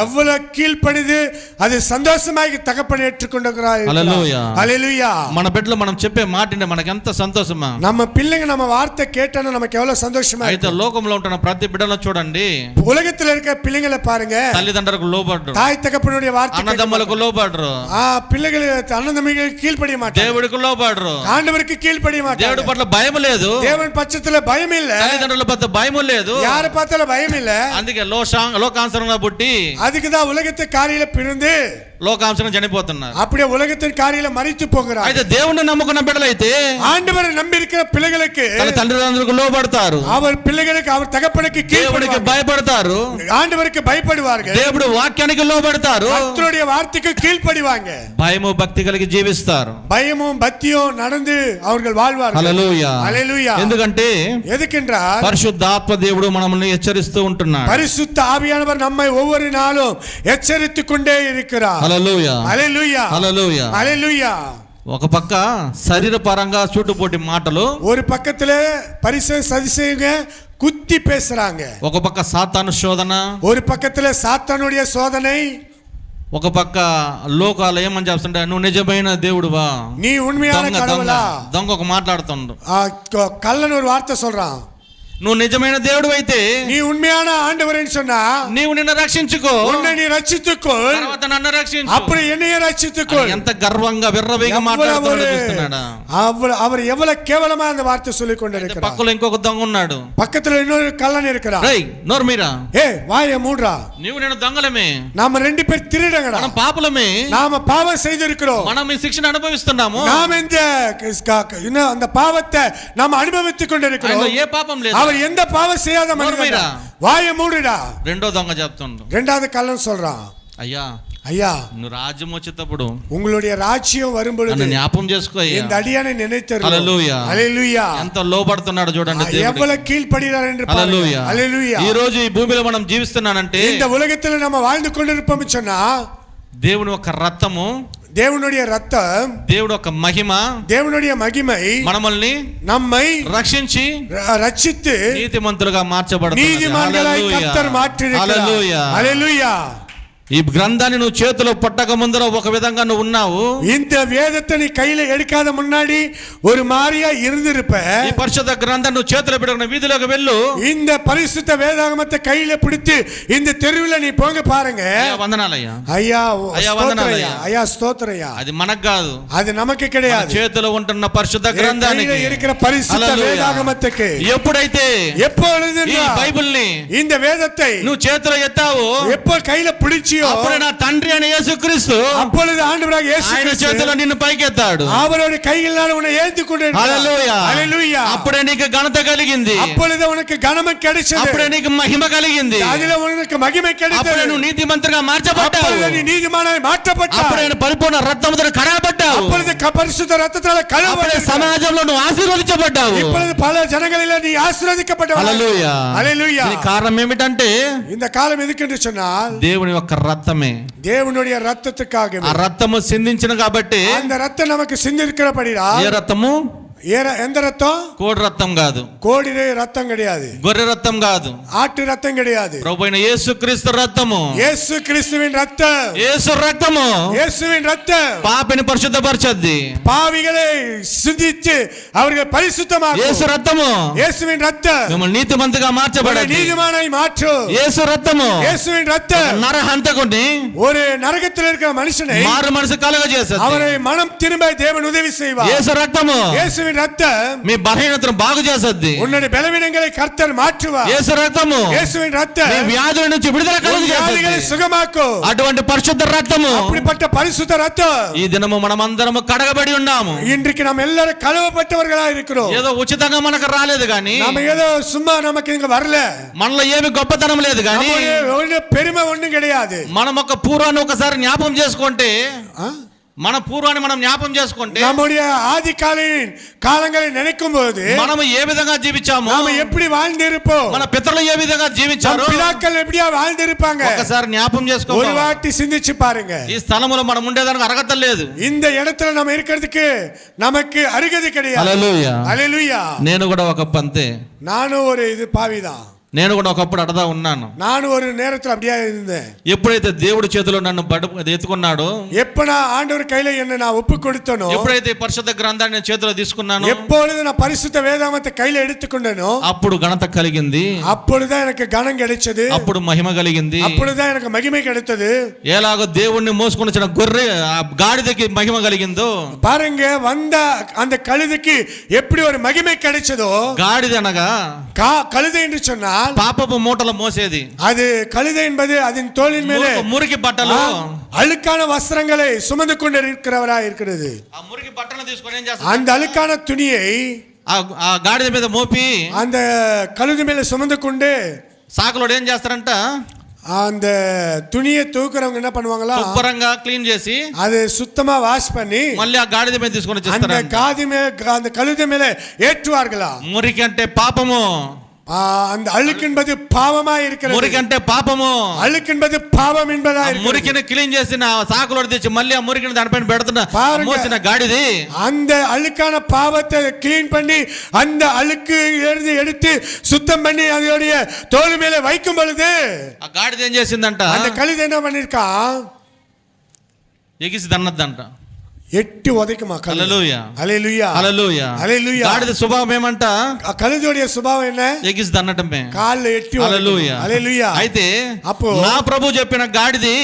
எவ்வளவு கீழ்ப்படிது அது సంతోషமாக తగపని ఏற்றுకొంటున్నారు. హల్లెలూయా హల్లెలూయా. మన బిడ్డలు మనం చెప్పే మాట మనకి ఎంత సంతోషమా. நம்ம பிள்ளைங்க நம்ம வார்த்தை கேட்டானே நமக்கு எவ்வளவு சந்தோஷமா. అయితే లోకంలో ఉంటున్న ప్రతి బిడ్డలో చూడండి, உலகத்துல இருக்க பிள்ளைங்களை பாருங்க, తల్లిదండ్రులకు లోబడరు, தாய் தகப்பனுடைய வார்த்தை అన్నదమ్ములకు లోబడరు, పిల్లలు అన్నదమ్ములకు కీழ்పడియ మాటారు, దేవుడికి లోబడరు, ఆండవరికి కీழ்పడియ మాటారు, దేవుడి పట్ల భయం లేదు, దేవుని పక్షத்துல భయం இல்ல, తల్లిదండ్రుల పట్ల భయం లేదు, யார பார்த்தால భయం இல்ல. అందుకే లోకాంశంగా పుట్టి அதுக்குதான் உலகத்து காரியில பிறந்து లోకాంశంగా చనిపోతున్నారు. அப்படியே உலகத்தின் காரியில மரித்து போகிறார். అయితే దేవుణ్ణి నమ్ముకున్న బిడ్డలైతే ஆண்டவரை நம்பி இருக்கிற பிள்ளைகளுக்கு తన తండ్రులకు లోబడతారు, அவர் பிள்ளைகளுக்கு அவர் தகப்பனுக்கு దేవుడికి భయపడతారు, ஆண்டவருக்கு பயப்படுவார்கள், దేవుడు వాక్యానికి లోబడతారు, கர்த்தருடைய வார்த்தைக்கு கீழ்ப்படிவாங்க, భయము భక్తి కలిగి జీవిస్తారు, பயமும் பக்தியும் நடந்து அவர்கள் வாழ்வார்கள். హల్లెలూయా హల్లెలూయా. ఎందుకంటే எதுக்கென்றால் పరిశుద్ధాత్మ దేవుడు మనల్ని హెచ్చరిస్తూ ఉంటున్నాడు. பரிசுத்த ஆவியானவர் நம்மை ஒவ்வொரு நாளும் எச்சரித்துக் கொண்டே இருக்கிறார். హల్లెలూయా హల్లెలూయా. హల్లెలూయా. హల్లెలూయా. ఒక పక్క శరీరపరంగా చుట్టుపోటి మాటలు, ஒரு பக்கத்துல பரிசேய சதுசேயுங்க குத்தி பேசுறாங்க, ఒక పక్క సాతాను శోధన, ஒரு பக்கத்துல சாத்தானுடைய சோதனை, ఒక పక్క లోకాలు ఏమని చెప్తుంటే నువ్వు నిజమైన దేవుడువా, நீ உண்மையான கடவுளா. దొంగ ఒక మాట్లాడుతుండ్రు, கள்ளன் ஒரு வார்த்தை சொல்றான், నువ్వు నిజమైన దేవుడు అయితే நீ உண்மையான ஆண்டவர்னு சொன்னா నీవు నిన్ను రక్షించుకో, உன்னை நீ ரட்சித்துக்கோ, తర్వాత నన్ను రక్షించు, அப்புறம் என்னைய ரட்சித்துக்கோ. ఎంత గర్వంగా విర్రవీగా మాట్లాడుతున్నాడు. அவர் எவ்வளவு கேவலமா அந்த வார்த்தை சொல்லிக் கொண்டிருக்கிறார். పక్కలో ఇంకొక దొంగ ఉన్నాడు, பக்கத்துல இன்னொரு கள்ளன் இருக்கிறான். రేయ్ నోరు మీరా, வாயை மூடுறா, నీవు నేను దొంగలమే, நாம ரெண்டு பேர் திருடங்கடா, మనం పాపులమే, நாம பாவம் செய்திருக்கிறோம், మనం ఈ శిక్షణ అనుభవిస్తున్నాము, நாம் இந்த அந்த பாவத்தை நாம் அனுபவித்துக் கொண்டிருக்கிறோம். ఏ పాపం లేదు, அவர் எந்த பாவம் செய்யாத மனிதன். வாயை மூடுடா. రెండో దొంగ చెప్తుండు, இரண்டாவது கள்ளன் சொல்றான், అయ్యా ஐயா నువ్వు రాజ్యం వచ్చేటప్పుడు உங்களுடைய ராஜ்யம் வரும்பொழுது జ్ఞాపం చేసుకో, இந்த அடியானை நினைத்தருளும். హల్లెలూయా. హల్లెలూయా. ఎంత లోబడుతున్నాడు చూడండి దేవుడికి. எவ்வளவு கீழ்ப்படிகிறார் என்று பாருங்க. హల్లెలూయా. హల్లెలూయా. ఈ రోజు ఈ భూమిలో మనం జీవిస్తున్నానంటే இந்த உலகத்துல நம்ம வாழ்ந்து கொண்டிருப்போம் சொன்னா దేవుని ఒక రక్తము, தேவனுடைய ரத்தம், దేవుడు ఒక మహిమ, தேவனுடைய மகிமை మనల్ని நம்மை రక్షించి ரட்சித்து నీతిమంతులుగా మార్చబడుతుంది. நீதிமான்களாய் கர்த்தர் மாற்றியிருக்கிறார். హల్లెలూయా. హల్లెలూయా. ఈ గ్రంథాన్ని నువ్వు చేతిలో పట్టక ముందర ఒక విధంగా నువ్వు ఉన్నావు, இந்த வேதத்தை நீ கையில எடுக்காத முன்னாடி ஒரு மாதிரியா இருந்திருப்ப. ఈ పరిశుద్ధ గ్రంథాన్ని నువ్వు చేతిలో పెట్టుకున్న వీధిలోకి వెళ్ళు, இந்த பரிசுத்த வேதாகமத்தை கையில பிடித்து இந்த தெருவில் நீ போங்க பாருங்க. వందనాలయ్యా, ஐயா అయ్యా వందనాలయ్యా, ஐயா ஸ்தோத்திரయ్யா. అది మనకు కాదు, அது நமக்கு கிடையாது. చేతిలో ఉంటున్న పరిశుద్ధ గ్రంథానికి, இருக்கிற பரிசுத்த வேதாகமத்துக்கு ఎప్పుడైతే எப்பொழுது ఈ బైబిల్ని இந்த వేదத்தை నువ్వు చేతిలో ఎత్తావో, எப்போ கையில பிடிச்சியோ అప్పుడు నా తండ్రి అయిన యేసుక్రీస్తు அப்பொழுது ஆண்டவராக இயேசு ఆయన చేతిలో నిన్ను పైకెత్తాడు, அவருடைய கையினால் உன்னை ஏந்திக் கொண்டிருக்கிறார். హల్లెలూయా. హల్లెలూయా. అప్పుడే నీకు ఘనత కలిగింది, அப்பொழுது உனக்கு கனமம் கிடைச்சது, అప్పుడే నీకు మహిమ కలిగింది, அதிலே உனக்கு மகிமை கிடைத்தது, అప్పుడే నువ్వు నీతిమంతుడిగా మార్చబడ్డావు, அப்பொழுது நீ நீதிமானாய் மாற்றப்பட்டாய், అప్పుడే పరిపూర్ణ రక్తముతో కడగబడ్డావు, அப்பொழுது பரிசுத்த ரத்தத்தால் అప్పుడే கழுவப்பட்டாய், సమాజంలో నువ్వు ఆశీర్వదించబడ్డావు, இப்பொழுது పల జనங்களிலே நீ ఆశీర్వదించబడ్డావు. హల్లెలూయా. హల్లెలూయా. దీనికి కారణం ఏమిటంటే இந்த காலம் எதுக்கென்று சொன்னால் దేవుని యొక్క రక్తమే. தேவனுடைய ரத்தத்துக்காக. ఆ రక్తము సిందించిన కాబట్టి, அந்த ரத்தம் நமக்கு சிந்திருக்கிறபடியா. ఏ రక్తము? எந்த ரத்தம்? కోడి రక్తం కాదు, கோடி ரத்தம் கிடையாது, గొర్రె రక్తం కాదు, ஆட்டு ரத்தம் கிடையாது, ప్రభువైన యేసుక్రీస్తు రక్తము, இயேசு கிறிஸ்துவின் ரத்தம், యేసు రక్తము இயேசுவின் ரத்தம் పాపిని పరిశుద్ధపరచద్ది, பாவிகளை சிந்தித்து அவர்கள் பரிசுத்தமாக்கும். యేసు రక్తము இயேசுவின் ரத்தம் మిమ్మల్ని నీతిమంతుగా మార్చబడద్ది, நீதிமானாய் மாற்றும். యేసు రక్తము இயேசுவின் ரத்தம் నరహంతకుని ஒரு நரகத்தில் இருக்கிற மனுஷனை మారు మనసు కలగజేస్తది, அவரை மனம் திரும்ப தேவன் உதவி செய்வார். యేసు రక్తము இயேசுவின் ரத்தம் మీ బలహీనతను బాగు చేస్తది, உன்னுடைய பலவீனங்களை கர்த்தர் மாற்றுவார். యేసు రక్తము இயேசுவின் ரத்தம் మీ వ్యాధుల నుంచి విడుదల வியாதிகளை కలుగజేస్తది, சுகமாக்கும். అటువంటి పరిశుద్ధ రక్తము. அப்படிப்பட்ட பரிசுத்த ரத்தம் ఈ దినము మనమందరము కడగబడి ఉన్నాము, இன்றைக்கு நாம் எல்லாரும் கழுவப்பட்டவர்களா இருக்கிறோம். ఏదో ఉచితంగా మనకు రాలేదు కానీ, நம்ம ஏதோ சும்மா நமக்கு இங்க வரல, మనలో ఏమి గొప్పతనం లేదు కానీ, பெருமை ஒண்ணும் கிடையாது. మనం ఒక పూర్వాన్ని ఒకసారి జ్ఞాపం చేసుకుంటే, మన పూర్వాన్ని మనం జ్ఞాపం చేసుకుంటే, நம்முடைய ஆதி காலங்களை நினைக்கும் போது మనం ఏ విధంగా జీవించామో, நாம எப்படி வாழ்ந்திருப்போம், మన పితరులు ఏ విధంగా జీవించారో பிதாக்கள் எப்படியா வாழ்ந்திருப்பாங்க ఒకసారి జ్ఞాపం ஒரு చేసుకోవాలి. வாட்டி சிந்திச்சு பாருங்க. ఈ స్థలములో మనం ఉండేదానికి అర్హత లేదు, இந்த இடத்துல நம்ம இருக்கிறதுக்கு நமக்கு அருகதை கிடையாது. హల్లెలూయా. హల్లెలూయా. నేను కూడా ఒక పంతే, நானும் ஒரு இது பாவிதான். నేను కూడా ఒకప్పుడు అడదా ఉన్నాను. நானும் ஒரு நேரத்துல அப்படியே இருந்தேன். ఎప్పుడైతే దేవుడి చేతిలో నన్ను ఎత్తుకున్నాడో, எப்ப நான் ஆண்டவர் கையில என்ன நான் ஒப்பு கொடுத்தனோ, ఎప్పుడైతే పరిశుద్ధ గ్రంథాన్ని నేను చేతిలో తీసుకున్నానో, எப்பொழுது நான் பரிசுத்த வேதாகமத்தை கையில எடுத்துக்கொண்டேனோ, అప్పుడు ఘనత కలిగింది, அப்பொழுதுதான் எனக்கு கனம் கிடைச்சது, అప్పుడు మహిమ కలిగింది, அப்பொழுதுதான் எனக்கு மகிமை கிடைத்தது. ఎలాగో దేవుణ్ణి మోసుకొని వచ్చిన గొర్రె ఆ గాడిదకి మహిమ కలిగిందో, பாருங்க வந்த அந்த கழுதைக்கு எப்படி ஒரு மகிமை கிடைச்சதோ, గాడిద అనగా கழுதை என்று சொன்னால் పాపపు మూటలు మోసేది, அது கழுதை என்பது அதன் தோளின் மேலே మురికి బట్టలు அழுக்கான வஸ்திரங்களை சுமந்து கொண்டு இருக்கிறவராய் இருக்கிறது. ఆ మురికి బట్టలు తీసుకొని ఏం చేస్తారు, அந்த அழுக்கான துணியை ఆ గాడిద మీద మోపి அந்த கழுதை மேல சுமந்து கொண்டு సాకులోడు ఏం చేస్తారంట, அந்த துணியை தூக்குறவங்க என்ன பண்ணுவாங்களா, శుభ్రంగా క్లీన్ చేసి அது சுத்தமா வாஷ் பண்ணி మళ్ళీ ఆ గాడిద మీద తీసుకొని அந்த వచ్చేస్తారు. அந்த கழுதை மேல ஏற்றுவார்களா. మురికి అంటే పాపము, அந்த அழுக்கு என்பது பாவமா இருக்கிறது. మురికి అంటే పాపము, அழுக்கு என்பது பாவம் என்பதா இருக்கிறது. మురికిని క్లీన్ చేసిన సాకులోడు తెచ్చి మళ్ళీ ఆ మురికిని దానిపైన పెడుతున్న మోసిన గాడిది அந்த அழுக்கான பாவத்தை கிளீன் பண்ணி அந்த அழுக்கு எடுத்து சுத்தம் பண்ணி அதோடைய தோல் மேல வைக்கும் பொழுது ఆ గాడిద ఏం చేసిందంట, அந்த கழுதை என்ன பண்ணிருக்கா, ఎగిసి దన్నదంట. எட்டு உதைக்குமா. హల్లెలూయా, హల్లెలూయా, హల్లెలూయా, హల్లెలూయా. గాడిద స్వభావం ఏమంట, కழுதையுடைய స్వభావం என்ன, ఎగిసి దన్నటమే, కాళ్ళు ఎట్టి. హల్లెలూయా, హల్లెలూయా. అయితే అప్పుడు నా ప్రభు చెప్పిన గాడిది,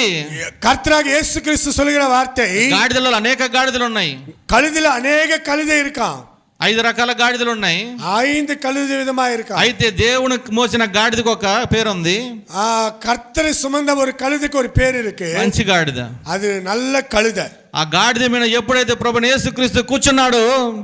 கர்த்தராகிய இயேசு கிறிஸ்து சொல்லுகிற வார்த்தை, గాడిదలో అనేక గాడిదలు ఉన్నాయి, கழுதையில அநேக கழுதை இருக்கான், 5 రకాల గాడిదలు ఉన్నాయి, 5 கழுதை விதமா இருக்கா. అయితే దేవునికి మోసిన గాడిదకు ఒక పేరు ఉంది, கர்த்தரை சுமந்த ஒரு கழுதைக்கு ஒரு பேர் இருக்கு, మంచి గాడిద. அது நல்ல கழுதை. ఆ గాడిద మీద ఎప్పుడైతే ప్రభువైన యేసుక్రీస్తు కూర్చున్నాడో,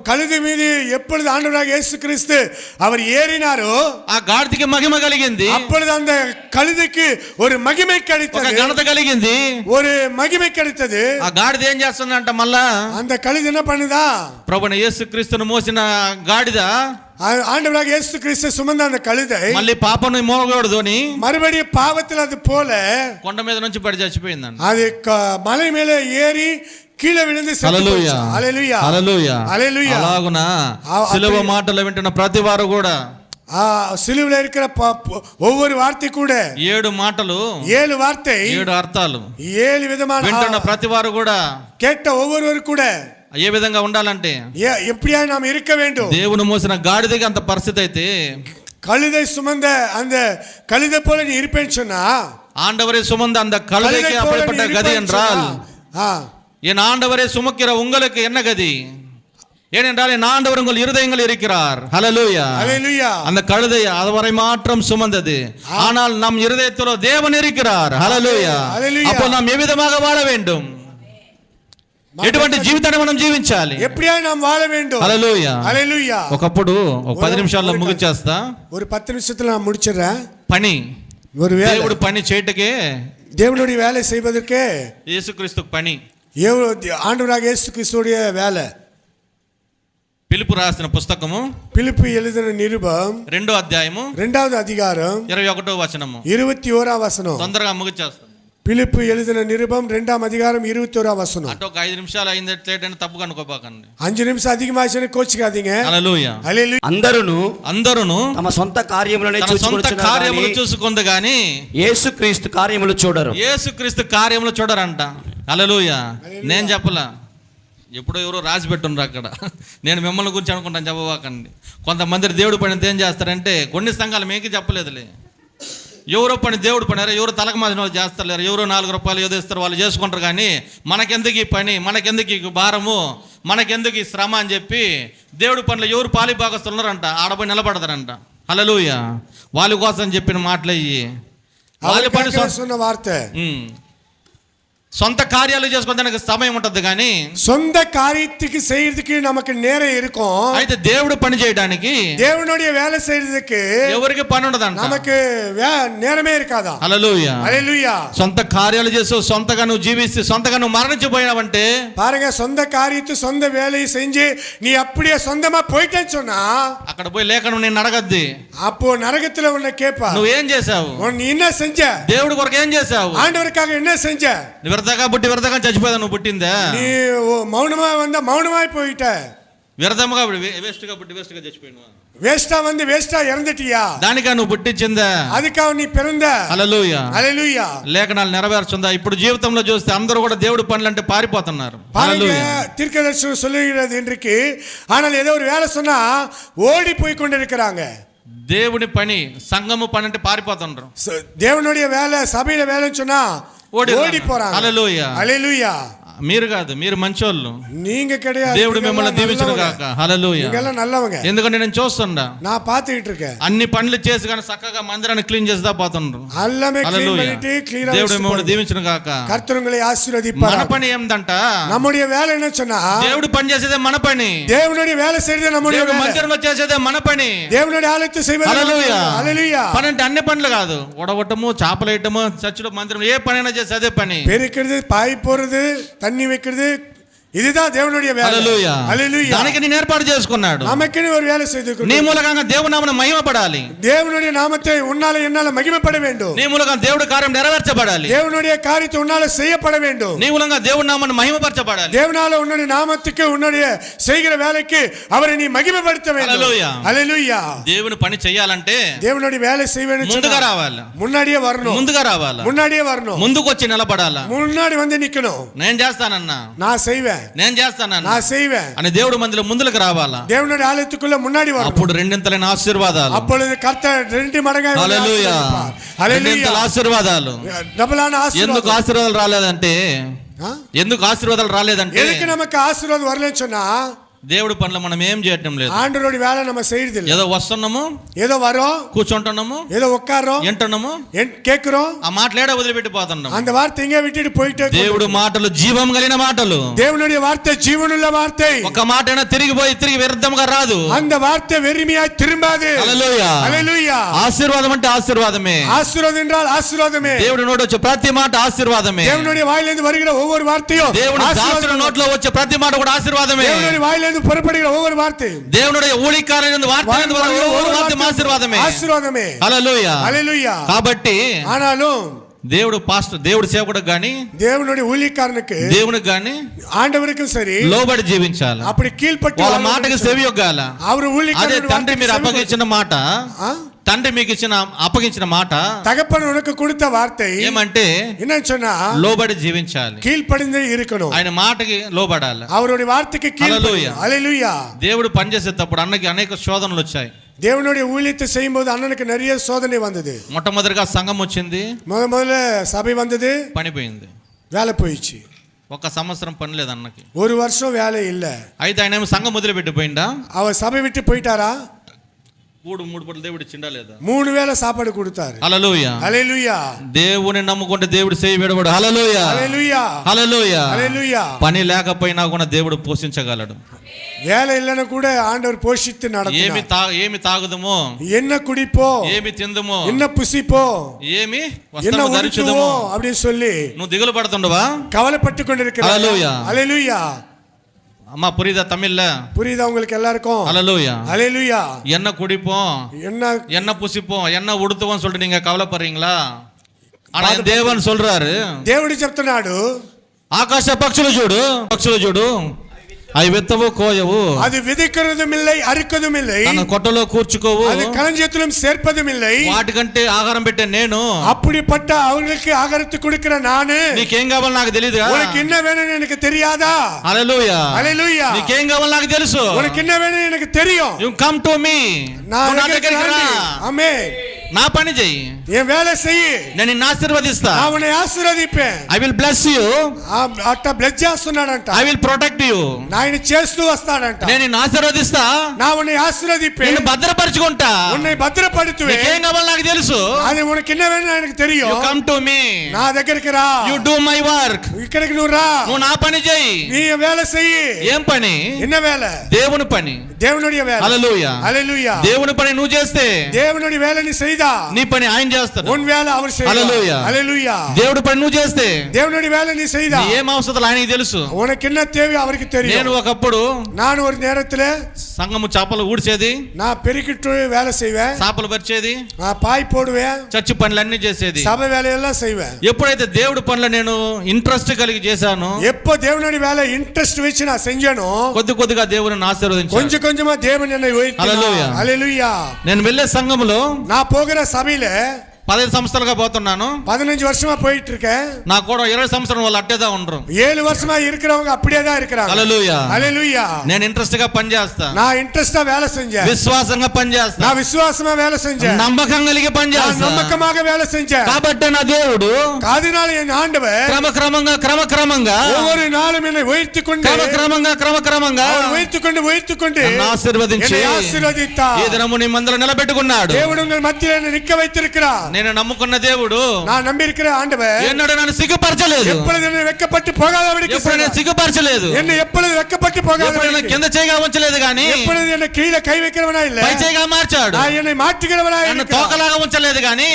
కழுதை மீது எப்பொழுது ஆண்டவராகிய இயேசு கிறிஸ்து அவர் ஏறினாரோ, ఆ గాడిదకి మహిమ కలిగింది, அப்பொழுது அந்த கழுதைக்கு ஒரு మహిமை ఒక கிடைத்தது, ఘనత కలిగింది, ஒரு మహిமை கிடைத்தது. ఆ గాడిద ఏం చేస్తుందంట, మళ్ళా அந்த కழுதை என்ன பண்ணுதா, ప్రభువైన యేసుక్రీస్తును మోసిన గాడిద ஆண்டவராகிய இயேசு கிறிஸ்து சுமந்த அந்த கழுதை మళ్ళీ పాపను మోగకూడదు అని மறுபடியும் பாவத்தில் அது போல కొండ మీద నుంచి పడి చచ్చిపోయిందంట. அது மலை மேலே ஏறி కీழే విழுந்து హల్లెలూయా, హల్లెలూయా, హల్లెలూయా, హల్లెలూయా. అలాగున సిలువ మాటలు వింటున్న ప్రతి వారు కూడా సిలువలో இருக்கிற ஒவ்வொரு வார்த்தை கூட 7 మాటలు, 7 வார்த்தை, 7 అర్థాలు 7 విధமான వింటున్న ప్రతి వారు కూడా கேட்ட ஒவ்வொருவர் கூட ఏ విధంగా ఉండాలంటే, எப்படியா நாம் இருக்க வேண்டும். దేవుని మోసిన గాడిదకి అంత పరిస్థితి అయితే, கழுதை சுமந்த அந்த கழுதை போல நீ இருப்பேன்னு சொன்னா, ஆண்டவரே சுமந்த அந்த கழுதைக்கு அப்படிப்பட்ட கதி என்றால், என் ஆண்டவரே சுமக்கிற உங்களுக்கு என்ன கதி? ஏனென்றால் என் ஆண்டவர் உங்கள் இருதயங்கள் இருக்கிறார். ஹல்லேலூயா, ஹல்லேலூயா. அந்த கழுதை அதுவரை மாற்றம் சுமந்தது, ஆனால் நம் இருதயத்திலோ தேவன் இருக்கிறார். ஹல்லேலூயா. அப்போ நாம் எவ்விதமாக வாழ வேண்டும், ఎటువంటి జీవితాన్ని మనం జీవించాలి, எப்படியா நாம் வாழ வேண்டும். హల్లెలూయా, హల్లెలూయా. ఒకప్పుడు ఒక 10 నిమిషాల్లో ముగించేస్తా. ஒரு 10 நிமிஷத்துல நான் முடிச்சிடுறேன். పని, ஒரு வேலை, దేవుడు పని చేయటకే, దేవుడి வேலை செய்வதற்கே యేసుక్రీస్తుకు పని, ஆண்டவராகிய இயேசு கிறிஸ்துவுடைய வேலை. పిలుపు రాసిన పుస్తకము, పిలుపు எழுதின నిருபம் 2వ అధ్యాయము 2వ అధికారం 21వ వచనము, 21వ వచనం. తొందరగా ముగించేస్తాను. పిలుపు எழுதின నిருபம் 2వ అధికారం 21వ వచనం. అంటే ఒక 5 నిమిషాలు అయిందంటే తప్పుగా అనుకోబాకండి. 5 నిమిషం అధికమాసిన కోచుకాదీங்க. హల్లెలూయా, హల్లెలూయా. అందరూను తమ సొంత కార్యములనే చూసుకుంది గాని యేసుక్రీస్తు కార్యములు చూడరు. యేసుక్రీస్తు కార్యములు చూడరంట. హల్లెలూయా. నేను చెప్పలా, ఎప్పుడో ఎవరో రాసి పెట్టున్నారు అక్కడ. నేను మిమ్మల్ని గురించి అనుకుంటాను, చెప్పబాకండి. కొంతమంది దేవుడు పని ఏం చేస్తారంటే, కొన్ని సంఘాలు మీకు చెప్పలేదులే, ఎవరో పని దేవుడు పని ఎవరు తలకు మాదిన వాళ్ళు చేస్తలేరు, ఎవరో 4 రూపాయలు ఏదో ఇస్తారు, వాళ్ళు చేసుకుంటారు. కానీ మనకెందుకు ఈ పని, మనకెందుకు ఈ భారము, మనకెందుకు ఈ శ్రమ అని చెప్పి దేవుడి పనులు ఎవరు పాలి భాగస్తున్నారంట, ఆడపోయి నిలబడతారంట. హల్లెలూయా. వాళ్ళ కోసం చెప్పిన మాటలు అయ్యి, వాళ్ళ పని వార్త. சொந்த காரியாలు చేసుకోవడానికి సమయం ఉంటుంది కానీ சொந்த காரியத்துக்கு செய்யறதுக்கு நமக்கு நேரம் இருக்கும். అయితే దేవుడు పని చేయడానికి, దేవునుடைய வேலை செய்யறதுக்கு ఎవరికి పని ఉండదంట, நமக்கு நேரமே இருக்காదా. హల్లెలూయా, హల్లెలూయా. సొంత కార్యాలు చేస్తూ సొంతగా నువ్వు జీవిస్తూ సొంతగా నువ్వు మరణించిపోయినావంటే, பாருங்க, சொந்த காரியத்தை சொந்த வேலையை செஞ்சு நீ அப்படியே சொந்தமா போயிட்டேன்னு சொன்னா అక్కడ పోయి లేఖనం నేను అడగద్ది, அப்போ నరకத்துல உன்னை கேட்பா, నువ్వు ఏం చేసావు, நீ என்ன செஞ்ச, దేవుడి కొరకు ఏం చేసావు, ஆண்டவருக்காக என்ன செஞ்ச. వ్యర్థంగా పుట్టి వ్యర్థంగా చచ్చిపోదా, నువ్వు పుట్టిందా, நீ மௌனமா வந்த மௌனமாய் போயிட்ட, వ్యర్థముగా వేస్ట్గా చచ్చిపోయినా வேஸ்டா வந்து வேஸ்டா இறந்துட்டியா? దానికా నువ్వు పుట్టించిందా? அதுக்காக நீ பிறந்த. హల్లెలూయా. హల్లెలూయా. లేఖనాలు నెరవేర్చుందా? ఇప్పుడు జీవితంలో చూస్తే అందరూ కూడా దేవుడి పనులంటే పారిపోతున్నారు. ஹalleluya. தீர்க்கதரிசனம் சொல்லுகிறது இன்றைக்கு ஆனால் ஏதோ ஒரு வேலை சொன்னா ஓடி போய் கொண்டிருக்கிறாங்க. దేవుని పని సంఘము పని అంటే పారిపోతున్నారు. దేవునుடைய வேலை சபையில வேலைன்னு சொன்னா ஓடி போறாங்க. హల్లెలూయా. హల్లెలూయా. మీరు కాదు, మీరు మంచోళ్ళు. நீங்க கிடையாது. దేవుడు మిమ్మల్ని దీవించును గాక. హల్లెలూయా. நீங்க நல்லவங்க. ఎందుకంటే నేను చూస్తుండా, நான் பாத்துக்கிட்டு இருக்கேன். అన్ని పనులు చేసి కానీ చక్కగా మందిరాన్ని క్లీన్ చేస్తా పోతున్నారు. எல்லாமே క్లీన్ பண்ணிட்டு క్లీన్ దేవుడు మిమ్మల్ని దీవించును గాక. கர்த்தர் உங்களை ஆசீர்வதிப்பார். మన పని ఏందంట? நம்முடைய வேலை என்ன சொன்னா దేవుడు పని చేసేదే మన పని. దేవునుடைய வேலை செய்யறதே நம்முடைய வேலை. మందిరంలో చేసేదే మన పని. దేవునుடைய ఆలయத்தை செய்வது. హల్లెలూయా. హల్లెలూయా. పని అంటే అన్ని పనులు కాదు. ఉడగొట్టము, చేపలేయటము, చర్చిలో మందిరం ఏ పనైనా చేసి అదే పని. పెరిక్கிறது, పాయి పోறது, తన్ని வைக்கிறது, இதுதான் தேவனுடைய வேலை. హల్లెలూయా. హల్లెలూయా. దానికి నేను ఏర్పాటు చేసుకున్నాడు. நமக்குன்னு ஒரு வேலை செய்து నీ మూలంగా దేవుని నామమున మహిమపడాలి. தேவனுடைய நாமத்தை உன்னால என்னால மகிமைப்பட வேண்டும். నీ మూలంగా దేవుడి కార్యం నెరవేర్చబడాలి. தேவனுடைய காரியத்தை உன்னால செய்யப்பட வேண்டும். నీ మూలంగా దేవుని నామమున మహిమపరచబడాలి. தேவனால உன்னுடைய நாமத்துக்கு உன்னுடைய செய்கிற வேலைக்கு அவரை நீ மகிமைப்படுத்த வேண்டும். హల్లెలూయా. హల్లెలూయా. దేవుని పని చేయాలంటే தேவனுடைய வேலை செய்வேன்னு ముందుగా రావాలి. முன்னாடியே வரணும். ముందుగా రావాలి. முன்னாடியே வரணும். ముందుకు వచ్చి నిలబడాలా. முன்னாடி வந்து நிக்கணும். నేను చేస్తానన్నా, நான் செய்வேன், నేను చేస్తానన్నా, நான் செய்வேன் అని దేవుడు మందిలో ముందుకు రావాలా. தேவனுடைய ஆலயத்துக்குள்ள முன்னாடி வரணும். అప్పుడు రెండింతలైన ఆశీర్వాదాలు. அப்பொழுது கர்த்தர் ரெண்டு மடங்காய் హల్లెలూయా. రెండింతల ఆశీర్వాదాలు. డబులాన ఆశీర్వాదం. ఎందుకు ఆశీర్వాదాలు రాలేదంటే ఎందుకు ఆశీర్వాదాలు రాలేదంటే எதுக்கு நமக்கு ஆசீர்வாதம் வரலன்னு சொன்னா దేవుడి పనులు మనం ఏం చేయటం లేదు. ஆண்டவருடைய வேலை நம்ம செய்யறது இல்ல. ఏదో వస్తున్నాము, ఏదో వரோம், కూర్చుంటున్నాము, ఏదో ఉక్కారోம், వింటున్నాము, கேக்குறோம், ఆ మాటలేడ వదిలిపెట్టి పోతున్నాము. அந்த வார்த்தை எங்க விட்டுட்டு போயிட்டே. దేవుడు మాటలు జీవం కలిగిన మాటలు. தேவனுடைய வார்த்தை ஜீவனுள்ள வார்த்தை. ఒక మాట అయినా తిరిగి వ్యర్థంగా రాదు. அந்த வார்த்தை வெறுமையாய் திரும்பாது. హల్లెలూయా. హల్లెలూయా. ఆశీర్వాదం అంటే ఆశీర్వాదమే. ஆசீர்வாதம் என்றால் ஆசீர்வாதமே. దేవుడి నోట వచ్చే ప్రతి మాట ఆశీర్వాదమే. தேவனுடைய வாயிலிருந்து வருகிற ஒவ்வொரு வார்த்தையும் దేవుడి దాసుల నోట్లో వచ్చే ప్రతి మాట కూడా ఆశీర్వాదమే. தேவனுடைய வாயிலிருந்து புறப்படுகிற ஒவ்வொரு வார்த்தை, దేవునుடைய ఊళికారుని వార్తనందు ఒవ్వొరు వార్త ఆశీర్వాదమే. ఆశీర్వాదమే. హల్లెలూయా. హల్లెలూయా. కాబట్టి ஆனாலும் దేవుడు సేవకుడికి గాని, దేవునుடைய ஊழியக்காரனுக்கு, దేవునికి గాని, ஆண்டவருக்கும் சரி లోబడి జీవించాలి. அப்படி కీழ்పట్టి వాళ్ళ మాటకి సెవియొగ్గాల. அவர் అదే ஊழியக்காரனுடைய తండ్రి మీరు అప్పగించిన మాట, తండ్రి మీకు అప్పగించిన మాట, தகப்பன் உனக்கு கொடுத்த வார்த்தை ఏమంటే என்னன்னு சொன்னா లోబడి జీవించాలి. கீழ்ப்படிந்து இருக்கணும். ఆయన మాటకి లోబడాలి. அவருடைய வார்த்தைக்கு கீழ்ப்படிந்து. హల్లెలూయా. దేవుడు పనిచేసేటప్పుడు అన్నకి అనేక శోధనలు వచ్చాయి. தேவனுடைய ஊழியத்தை செய்யும்போது அண்ணனுக்கு நிறைய சோதனை வந்தது. మొట్టమొదటిగా సంఘం వచ్చింది, முதல்ல சபை வந்தது, పనిపోయింది, வேலை போயிடுச்சு. ఒక సంవత్సరం పని లేదు అన్నకి. ஒரு வருஷம் வேலை இல்ல. అయితే ఆయన ఏమో సంఘం వదిలిపెట్టిపోయిందా? அவர் సభை విட்டு పోయిటారా? మూడు పూటలు దేవుడు ఇచ్చిండా లేదా? 3 వేళ సాపాడు கொடுத்தாரு. హల్లెలూయా. హల్లెలూయా. దేవుని నమ్ముకుంటే దేవుడు చేయి విడవడు. హల్లెలూయా. హల్లెలూయా. హల్లెలూయా. హల్లెలూయా. పని లేకపోయినా కూడా దేవుడు పోషించగలడు. வேலை இல்லைன்னு கூட ஆண்டவர் போஷித்து நடத்துகிறார். ఏమి తాగుదమో, என்ன குடிப்போ, ఏమి తిందుమో, என்ன புசிப்போ, ఏమి என்ன వస్త్రము ధరించుదమో அப்படி சொல்லி నువ్వు దిగులు పడుతుండవా? கவலைப்பட்டு கொண்டிருக்கிறார். హల్లెలూయా. ஹல்லேலூயா. அம்மா புரியுதா தமிழ்ல? புரியுதா உங்களுக்கு எல்லாருக்கும்? ஹல்லேலூயா. ஹல்லேலூயா. என்ன குடிப்போம், என்ன புசிப்போம், என்ன உடுத்துவோம் சொல்லிட்டு நீங்க கவலைப்படுறீங்களா? ஆனா தேவன் சொல்றாரு, దేవుడు చెప్తున్నాడు, ఆకాశ పక్షులు చూడు, అవి విత్తవు కోయవు, அது விதைக்கிறதும் இல்லை அறுக்கிறதும் இல்லை, తన కొట్టలో కూర్చుకోవు, அது களஞ்சியத்திலும் சேர்ப்பதும் இல்லை, వాటికంటే ఆహారం పెట్టే నేను, அப்படிப்பட்ட அவங்களுக்கு ஆகாரத்தை கொடுக்கிற நானு, నీకేం కావాలో నాకు తెలియదు, உனக்கு என்ன வேணும்னு எனக்கு தெரியாதா? హల్లెలూయా. హల్లెలూయా. నీకేం కావాలో నాకు తెలుసు, உனக்கு என்ன வேணும்னு எனக்கு தெரியும். యు కమ్ టు మీ, నా దగ్గరికి రా. ఆమేన్. నా పని చెయ్యి, என் வேலை செய், నేను నిన్ను ఆశీర్వదిస్తా, நான் உன்னை ఆశీర్వదింపేன். ఐ విల్ బ్లెస్ యు, అట్ట బ్లెస్ చేస్తున్నాడంట. ఐ విల్ ప్రొటెక్ట్ యు, ఆయన చేస్తూ వస్తాడంట. నేను నిన్ను ఆశీర్వదిస్తా, నా ఉన్னை ఆశీర్వదింపేன், నిన్ను భద్రపరచుకుంటా, உன்னை భద్రపడుతువేன். నీకేం కావాలో నాకు తెలుసు, అది உனக்கு என்ன வேணும்னு எனக்கு தெரியும். యు కమ్ టు మీ, నా దగ్గరికి రా. యు డు మై వర్క్, ఇక్కడికి నువ్వు రా, నువ్వు నా పని చెయ్యి. నీ వేலை செய். ఏం పని? என்ன வேலை? దేవుని పని. దేవునుடைய வேலை. హల్లెలూయా. హల్లెలూయా. దేవుని పని నువ్వు చేస్తే, దేవునుடைய வேலை நீ செய்தா, నీ పని ఆయన చేస్తాడు. உன் வேலை அவர் செய்வார். హల్లెలూయా. హల్లెలూయా. దేవుడి పని నువ్వు చేస్తే தேவனுடைய வேலை நீ செய்தா నీ ఏం అవసరాలు ఆయనకి తెలుసు. உனக்கு என்ன தேவை அவருக்கு தெரியும். నేను ఒకప్పుడు நான் ஒரு நேரத்துல సంఘము చేపలు ఊడ్చేది, நான் பெருக்கிட்டு வேலை செய்வேன், చేపలు పరిచేది, பாய் போடுவேன், చర్చి పనులన్నీ చేసేది. சபை வேலையெல்லாம் செய்வேன். ఎప్పుడైతే దేవుడి పనులు నేను ఇంట్రెస్ట్ కలిగి చేశాను, எப்போ தேவனுடைய வேலை இன்ட்ரெஸ்ட் வச்சு நான் செஞ்சேனோ కొద్ది కొద్దిగా దేవుని ఆశీర్వదించాడు. கொஞ்சம் கொஞ்சமா தேவன் என்னை உயர்த்தினார். హల్లెలూయా. హల్లెలూయా. నేను వెళ్ళే సంఘములో நான் போகிற சபையில 15 సంవత్సరాలుగా పోతున్నాను. 15 வருஷமா போயிட்டு இருக்கேன். నాకు కూడా 20 సంవత్సరం వాళ్ళు అట్టేదా ఉండరు. 7 வருஷமா இருக்கிறவங்க அப்படியே தான் இருக்கிறாங்க. హల్లెలూయా. హల్లెలూయా. నేను ఇంట్రెస్ట్ గా పని చేస్తా, நான் இன்ட்ரெஸ்டா வேலை செஞ்சேன், విశ్వాసంగా పని చేస్తా, நான் విశ్వాసமா வேலை செஞ்சேன், నమ్మకం కలిగి పని நான் చేస్తా. நம்பகமாக வேலை செஞ்சேன். కాబట్టి నా దేవుడు அதனால என் ஆண்டவர் క్రమక్రమంగా ஒவ்வொரு நாளும் என்னை உயர்த்திக் கொண்டு క్రమక్రమంగా அவர் உயர்த்திக் கொண்டு నన్ను ఆశీర్వదించి என்னை ஆசீர்வதித்தார். ఈ దినము నీ మందలో నిలబెట్టుకున్నాడు. தேவன் உங்கள் மத்தியிலே என்னை நிற்க வைத்திருக்கிறார். నేను నమ్ముకున్న దేవుడు நான் நம்பி இருக்கிற ஆண்டவர் ఎన్నడూ నన్ను సిగ్గుపరచలేదు. எப்பொழுது என்னை வெட்கப்பட்டு போகாதபடிக்கு ఎప్పుడు నేను செய்வார். సిగ్గుపరచలేదు. என்னை எப்பொழுது வெட்கப்பட்டு ఎప్పుడు నేను போகாதபடிக்கு కింద చేయగా ఉంచలేదు కానీ எப்பொழுது என்னை கீழே கை வைக்கிறவனா இல்ல, పై చేయగా మార్చాడు. நான் என்னை மாற்றுகிறவனா నన్ను இருக்கிறார். తోకలాగా ఉంచలేదు కానీ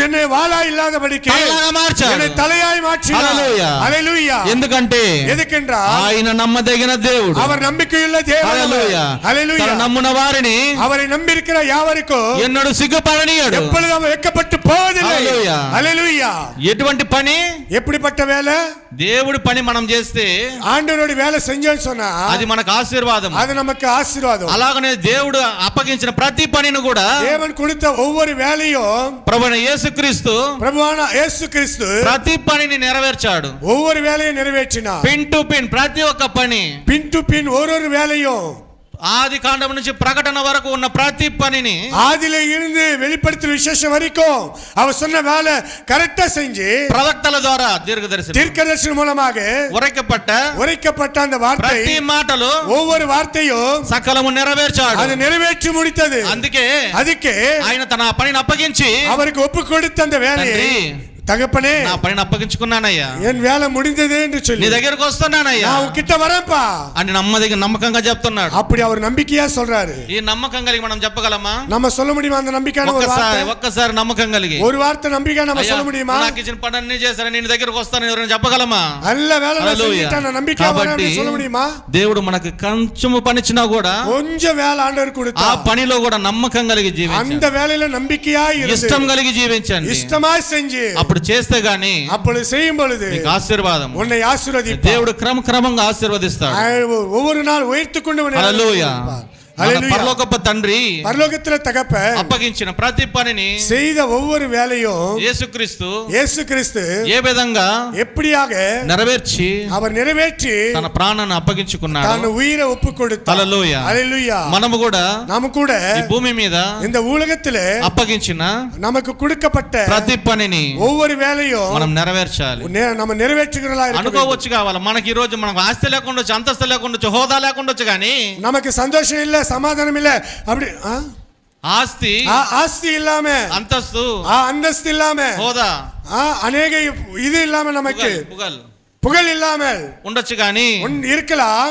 என்னை வாளா இல்லாதபடிக்கு తలలాగా మార్చాడు. என்னை தலையாய் மாற்றினார். హల్లెలూయా. హల్లెలూయా. ఎందుకంటే எதுக்கென்றால் ఆయన నమ్మదగిన దేవుడు. அவர் நம்பிக்கையுள்ள தேவன். హల్లెలూయా. హల్లెలూయా. తన నమ్మున వారిని அவரை நம்பி இருக்கிற யாவருக்கும் ఎన్నడూ సిగ్గుపడనీయడు. எப்பொழுது அவர் வெட்கப்பட்டு போவதில்லை. హల్లెలూయా. హల్లెలూయా. ఎటువంటి పని? எப்படிப்பட்ட வேலை? దేవుడి పని మనం చేస్తే ஆண்டவருடைய வேலை செஞ்சோன்னு சொன்னா అది మనకు ఆశీర్వాదం. அது நமக்கு ஆசீர்வாதம். అలాగనే దేవుడు అప్పగించిన ప్రతి పనిని కూడా தேவன் கொடுத்த ஒவ்வொரு வேலையும் ప్రభువైన యేసుక్రీస్తు பிரபுவான இயேசு கிறிஸ்து ప్రతి పనిని నెరవేర్చాడు. ஒவ்வொரு வேலையும் நிறைவேற்றினார். పిన్ టు పిన్ ప్రతి ఒక్క పని, பின் டு பின் ஒரு வேலையும் ఆది కాండం నుంచి ప్రకటన వరకు ఉన్న ప్రతి పనిని, ஆதியில இருந்து வெளிப்படுத்தல் விசேஷம் வரைக்கும் அவர் சொன்ன வேலை கரெக்டா செஞ்சு ప్రవక్తల ద్వారా தீர்க்கதரிசனம் மூலமாக உரைக்கப்பட்ட அந்த வார்த்தை, ప్రతి మాటలు ஒவ்வொரு வார்த்தையும் సకలము నెరవేర్చాడు. அது நிறைவேற்றி முடித்தது. అందుకే ఆయన తన పనిని అప్పగించి அவருக்கு ஒப்பு கொடுத்த அந்த வேலையை, தகப்பனே నా పనిని అప్పగించుకున్నానయ్యా, என் வேலை முடிந்தது என்று నీ சொல்லி దగ్గరకు వస్తున్నానయ్యా நான் உன்கிட்ட வரேன்ப்பா అని నమ్మకంగా చెప్తున్నాడు. அப்படி அவர் நம்பிக்கையா சொல்றாரு. ఈ నమ్మకం కలిగి మనం చెప్పగలమా? நம்ம சொல்ல முடியுமா அந்த நம்பிக்கையான ஒரு வார்த்தை? ఒక్కసారి నమ్మకం కలిగి ஒரு வார்த்தை நம்பிக்கை நம்ம சொல்ல முடியுமா? నాకు ఇచ్చిన పని అన్ని చేశాను, నేను దగ్గరకు వస్తాను ఎవరైనా చెప్పగలమా? நல்ல வேலை செஞ்சிட்டான நம்பிக்கை வரணும் சொல்ல முடியுமா? దేవుడు మనకు కొంచెము పనిచ్చినా కూడా கொஞ்சம் வேலை ఆండర్ கொடுத்தா ఆ పనిలో కూడా నమ్మకం కలిగి జీవించండి. அந்த வேலையில நம்பிக்கையா இருந்து ఇష్టం కలిగి జీవించండి. ఇష్టమై செஞ்சு అప్పుడు చేస్తే గాని அப்பொழுது செய்யும் பொழுது నీకు ఆశీర్వాదం. உன்னை ఆశీర్వదిப்பார். దేవుడు క్రమంగా ఆశీర్వదిస్తాడు. ஒவ்வொரு நாள் உயர்த்திக்கொண்டு உன்னை హల్లెలూయా. పరలోకపు తండ్రి பரலோகத்துல தகப்பன் అప్పగించిన ప్రతి పనిని செய்த ஒவ்வொரு வேலையும் இயேசு கிறிஸ்து ఏ విధంగా எப்படியாக నెరవేర్చి அவர் நிறைவேற்றி తన ప్రాణాన్ని అప్పగించుకున్నాడు. தன் உயிரை ஒப்பு கொடுத்தார். హల్లెలూయా. హల్లెలూయా. మనము కూడా ఈ భూమి మీద இந்த ஊலகத்திலே అప్పగించిన நமக்கு கொடுக்கப்பட்ட ప్రతి పనిని ஒவ்வொரு வேலையும் మనం నెరవేర్చాలి. நம்ம நிறைவேற்றுகிறவர்களா இருக்க అనుకోవచ్చు కావాలి మనకి ఈ రోజు మనకు ఆస్తి లేకుండా అంతస్తు లేకుండా హోదా లేకుండా కానీ நமக்கு சந்தோஷம் இல்ல, சமாதானம் இல்ல, அப்படி ஆஸ்தி இல்லாம, అంతస్తు அந்தஸ்து இல்லாம, హోదా அநேக இது இல்லாம, நமக்கு புகழ் இல்லாமல் ఉండొచ్చు కానీ இருக்கலாம்.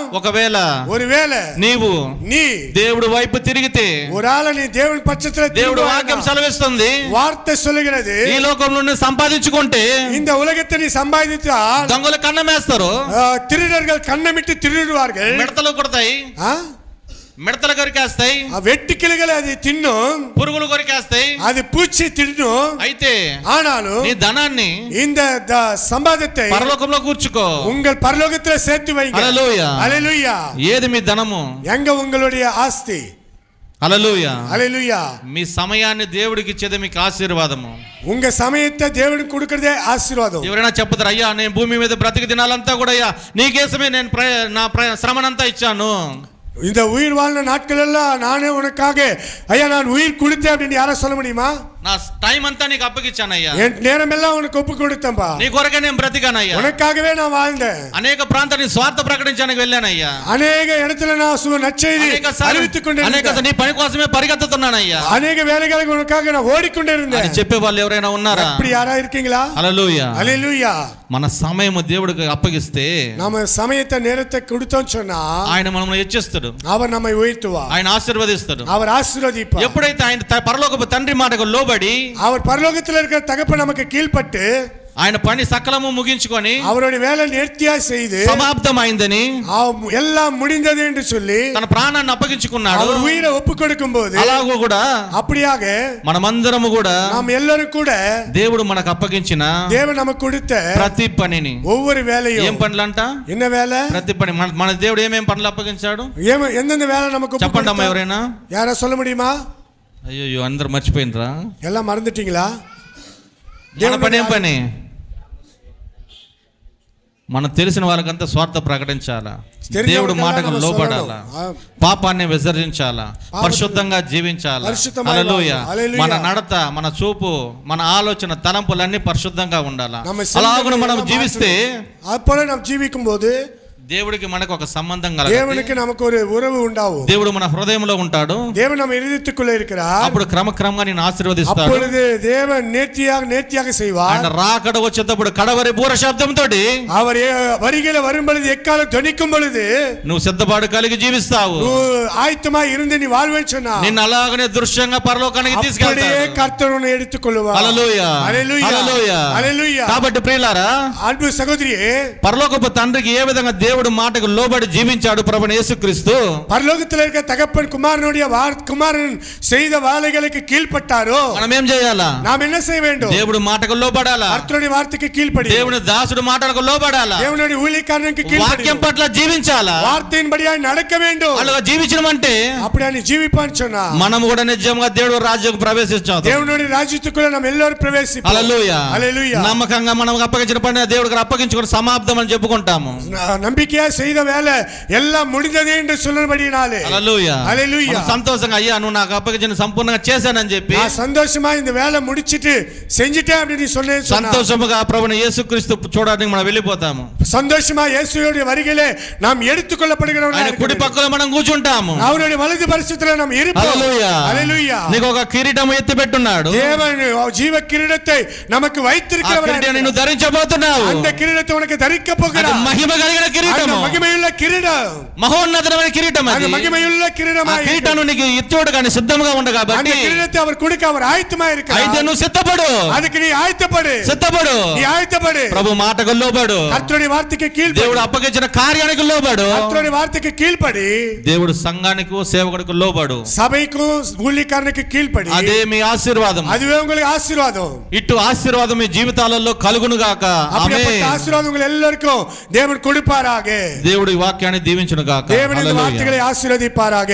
ஒருவேளை நீ దేవుడు వైపు తిరిగితే, ஒரு ஆளை நீ தேவன் பட்சத்துல దేవుడు వాక్యం సెలవిస్తుంది, వార్త சொல்லுகிறது, ఈ లోకంలో సంపాదించుకుంటే இந்த உலகத்தை நீ சம்பாதித்தால் దొంగలు కన్నమేస్తారు, திருடர்கள் కన్నమిట్టి திருடுவார்கள், మిడతలు కొడతాయి, మిడతలు కొరికేస్తాయి, వెట్టికిలుగలు అది తిన్నుం, పురుగులు కొరికేస్తాయి, అది పూచి తిన్నుం. అయితే ஆனாலும் నీ ధనాన్ని இந்த சம்பாதத்தை పరలోకంలో కూర్చుకో, உங்கள் பரலோகத்துல சேர்த்து வைங்க. హల్లెలూయా. హల్లెలూయా. ఏది మీ ధనము? எங்க உங்களுடைய ஆஸ்தி? హల్లెలూయా. హల్లెలూయా. మీ సమయాన్ని దేవుడికి ఇచ్చేది మీకు ఆశీర్వాదము. உங்க சமயத்தை தேவனுக்கு கொடுக்கிறதே ஆசீர்வாదம். ఎవరైనా చెప్తారు, అయ్యా నేను భూమి మీద బ్రతికి దినాలంతా కూడా అయ్యా నీకేసమే నేను నా శ్రమనంతా ఇచ్చాను, இந்த உயிர் வாழ்ந்த நாட்கள் எல்லாம் நானே உனக்காக ஐயா நான் உயிர் கொடுத்தேன் அப்படின்னு யாரா சொல்ல முடியுமா? నా టైం అంతా నీకు అప్పగించానయ్యా, நேரம் எல்லாம் உனக்கு ஒப்பு கொடுத்தேன்பா, నీ కొరకే నేను బ్రతికానయ్యా, உனக்காகவே நான் வாழ்ந்தேன், అనేక ప్రాంతాన్ని స్వార్థ ప్రకటించడానికి వెళ్ళానయ్యా, అనేక இடத்துல நான் நற்செய்தி அறிவித்துக் கொண்டிருந்தேன், నీ పని కోసమే పరిగెత్తుతున్నానయ్యా, అనేక வேலைகளுக்கு உனக்காக நான் ஓடிக்கொண்டே இருந்தேன். చెప్పే వాళ్ళు ఎవరైనా ఉన్నారా? அப்படி யாரா இருக்கீங்களா? హల్లెలూయా. హల్లెలూయా. మన సమయం దేవుడికి అప్పగిస్తే, நம்ம సమయத்தை நேரத்தை கொடுத்தோம் சொன்னா ఆయన మనల్ని హెచ్చిస్తాడు, அவர் நம்மை உயர்த்துவார், ఆయన ఆశీర్వదిస్తాడు, அவர் ఆశీర్వదిப்பார். ఎప్పుడైతే ఆయన పరలోకపు తండ్రి మాటకు లోబడి లోబడి அவர் பரலோகத்தில் இருக்கிற தகப்பன் நமக்கு கீழ்ப்பட்டு ఆయన పని సకలము ముగించుకొని அவருடைய வேலை நேர்த்தியா செய்து సమాప్తమైందని எல்லாம் முடிந்தது என்று சொல்லி తన ప్రాణాన్ని అప్పగించుకున్నాడు. அவர் உயிரை ஒப்பு கொடுக்கும் போது అలాగూ కూడా அப்படியாக మనమందరము కూడా நாம் எல்லாரும் கூட దేవుడు మనకు అప్పగించిన தேவன் நமக்கு கொடுத்த ప్రతి పనిని ஒவ்வொரு வேலையும் ఏం పనులంట? என்ன வேலை? ప్రతి పని మన దేవుడు ఏమేం పనులు అప్పగించాడు எந்தெந்த வேலை நமக்கு ஒப்பு చెప్పండి అమ్మా கொடுத்தார்? ఎవరైనా. யாரா சொல்ல முடியுமா? అయ్యో అందరు మర్చిపోయినరా? எல்லாம் మறந்துட்டீங்களா? మన పని ఏం పని? మనం తెలిసిన వాళ్ళకంతా స్వార్థ ప్రకటించాలా, దేవుడు మాటకు లోబడాలా, పాపాన్ని విసర్జించాలా, పరిశుద్ధంగా జీవించాలా. హల్లెలూయా. మన నడత, మన చూపు, మన ఆలోచన, తలంపులన్నీ పరిశుద్ధంగా ఉండాలా. అలాగున మనం జీవిస్తే அப்பொழுது நாம் ஜீவிக்கும் போது దేవుడికి మనకు ఒక సంబంధం தேவனுக்கு நமக்கு ஒரு உறவு உண்டாகும். దేవుడు మన హృదయంలో ఉంటాడు. தேவன் நம்ம இதயத்துக்குள்ள இருக்கிறார். అప్పుడు క్రమక్రమంగా నేను ఆశీర్వదిస్తాడు. அப்பொழுது தேவன் நேர்த்தியாக செய்வார். ఆయన రాకడ వచ్చేటప్పుడు కడవరి బూర శబ్దంతోటి அவர் வருகையில வரும் பொழுது எக்காலம் தொனிக்கும் பொழுது నువ్వు సిద్ధపాటు కలిగి జీవిస్తావు. ஆயத்தமாய் இருந்து நீ வாழ்வேன்னு சொன்னா నిన్ను అలాగనే దృశ్యంగా పరలోకానికి తీసుకెళ్తాడు. கர்த்தர் உன்னை எடுத்துக்கொள்வார். హల్లెలూయా. హల్లెలూయా. హల్లెలూయా. కాబట్టి ప్రియులారా, అల్పు సహోదరియే, పరలోకపు తండ్రికి ఏ విధంగా దేవుడు మాటకు లోబడి జీవించాడు ప్రభువు యేసుక్రీస్తు. పరలోకத்தில் இருக்கிற தகப்பன் குமாரன் செய்த வேலைகளுக்கு கீழ்ப்பட்டாரோ మనం ఏం చేయాలా? நாம் என்ன செய்ய வேண்டும்? దేవుడు మాటకు లోబడాలా. కర్తరుడి వార్తకి కీழ்పడి దేవుని దాసుడు మాటకు లోబడాలా. దేవుని ஊழியக்காரனுக்கு கீழ்ப்படி వాక్యం పట్ల జీవించాలా. వార్తయిன்படியாய் நடக்க வேண்டும். అలాగా జీవించడం అంటే அப்படியே జీవిపాన్ சொன்னா మనం కూడా నిజంగా దేవుడి రాజ్యంకు ప్రవేశించాం. దేవుని రాజ్యத்துக்குள்ள நாம் எல்லாரும் ప్రవేశిస్తాం. హల్లెలూయా. హల్లెలూయా. నమ్మకంగా మనం అప్పగించిన పని దేవుడికి అప్పగించుకొని సమాప్తం అని చెప్పుకుంటాము. நம்பிக்கையா செய்த வேலை எல்லாம் முடிந்தது என்று சொல்லும்படினாலே హల్లెలూయా. హల్లెలూయా. సంతోషంగా అయ్యా నువ్వు నాకు అప్పగించిన సంపూర్ణంగా చేశానని చెప్పి நான் சந்தோஷமா இந்த வேலை முடிச்சிட்டு செஞ்சிட்டேன் அப்படி நீ சொன்னேன்னு சொன்னா సంతోషముగా ప్రభువుని యేసుక్రీస్తు చూడడానికి మనం వెళ్ళిపోతాము. சந்தோஷமா இயேசுவுடைய வருகையிலே நாம் எடுத்துக்கொள்ளப்படுகிறவர்களாக ఆయన కుడి పక్కన మనం కూర్చుంటాము. அவருடைய వలது పరిస్థితిలో நாம் இருப்போம். హల్లెలూయా. హల్లెలూయా. నీకు ఒక కిరీటం ఎత్తి పెట్టున్నాడు. தேவன் ஜீவ கிரீடத்தை நமக்கு வைத்திருக்கிறவர். ఆ కిరీటాన్ని నువ్వు ధరించబోతున్నావు. அந்த கிரீடத்தை உனக்கு தரிக்க అది போகிறார். మహిమ కలిగిన కిరీటం, మహిమయుள்ள కిరీటం, మహోన్నతమైన కిరీటం. అది మహిమయుள்ள కిరీటమాయి కిరీటం నీకు ఇచ్చోడు కానీ సిద్ధంగా ఉండ కాబట్టి அந்த கிரீடத்தை அவர் கொடுக்க அவர் ஆயத்தமா இருக்கிறார். అయితే నువ్వు సిద్ధపడు. அதுக்கு நீ ஆயத்தப்படு. సిద్ధపడు. நீ ஆயத்தப்படு. ప్రభు మాటకు లోబడు. కర్తరుడి వార్తకి కీழ்పడి దేవుడు అప్పగించిన కార్యానికి లోబడు. కర్తరుడి వార్తకి కీழ்పడి దేవుడు సంఘానికి సేవకుడికి లోబడు. సభకు ஊழியக்காரனுக்கு కీழ்పడి అదే మీ ఆశీర్వాదం. அதுவே உங்களுக்கு ஆசீர்வாதம். ఇటు ఆశీర్వాదం మీ జీవితాలలో కలుగును గాక. அப்படிப்பட்ட ஆசீர்வாதம் உங்கள் எல்லாருக்கும் தேவன் கொடுப்பாராக. దేవుడి వాక్యాన్ని దీవించును గాక. தேவன் இந்த வார்த்தைகளை ஆசீர்வதிப்பாராக.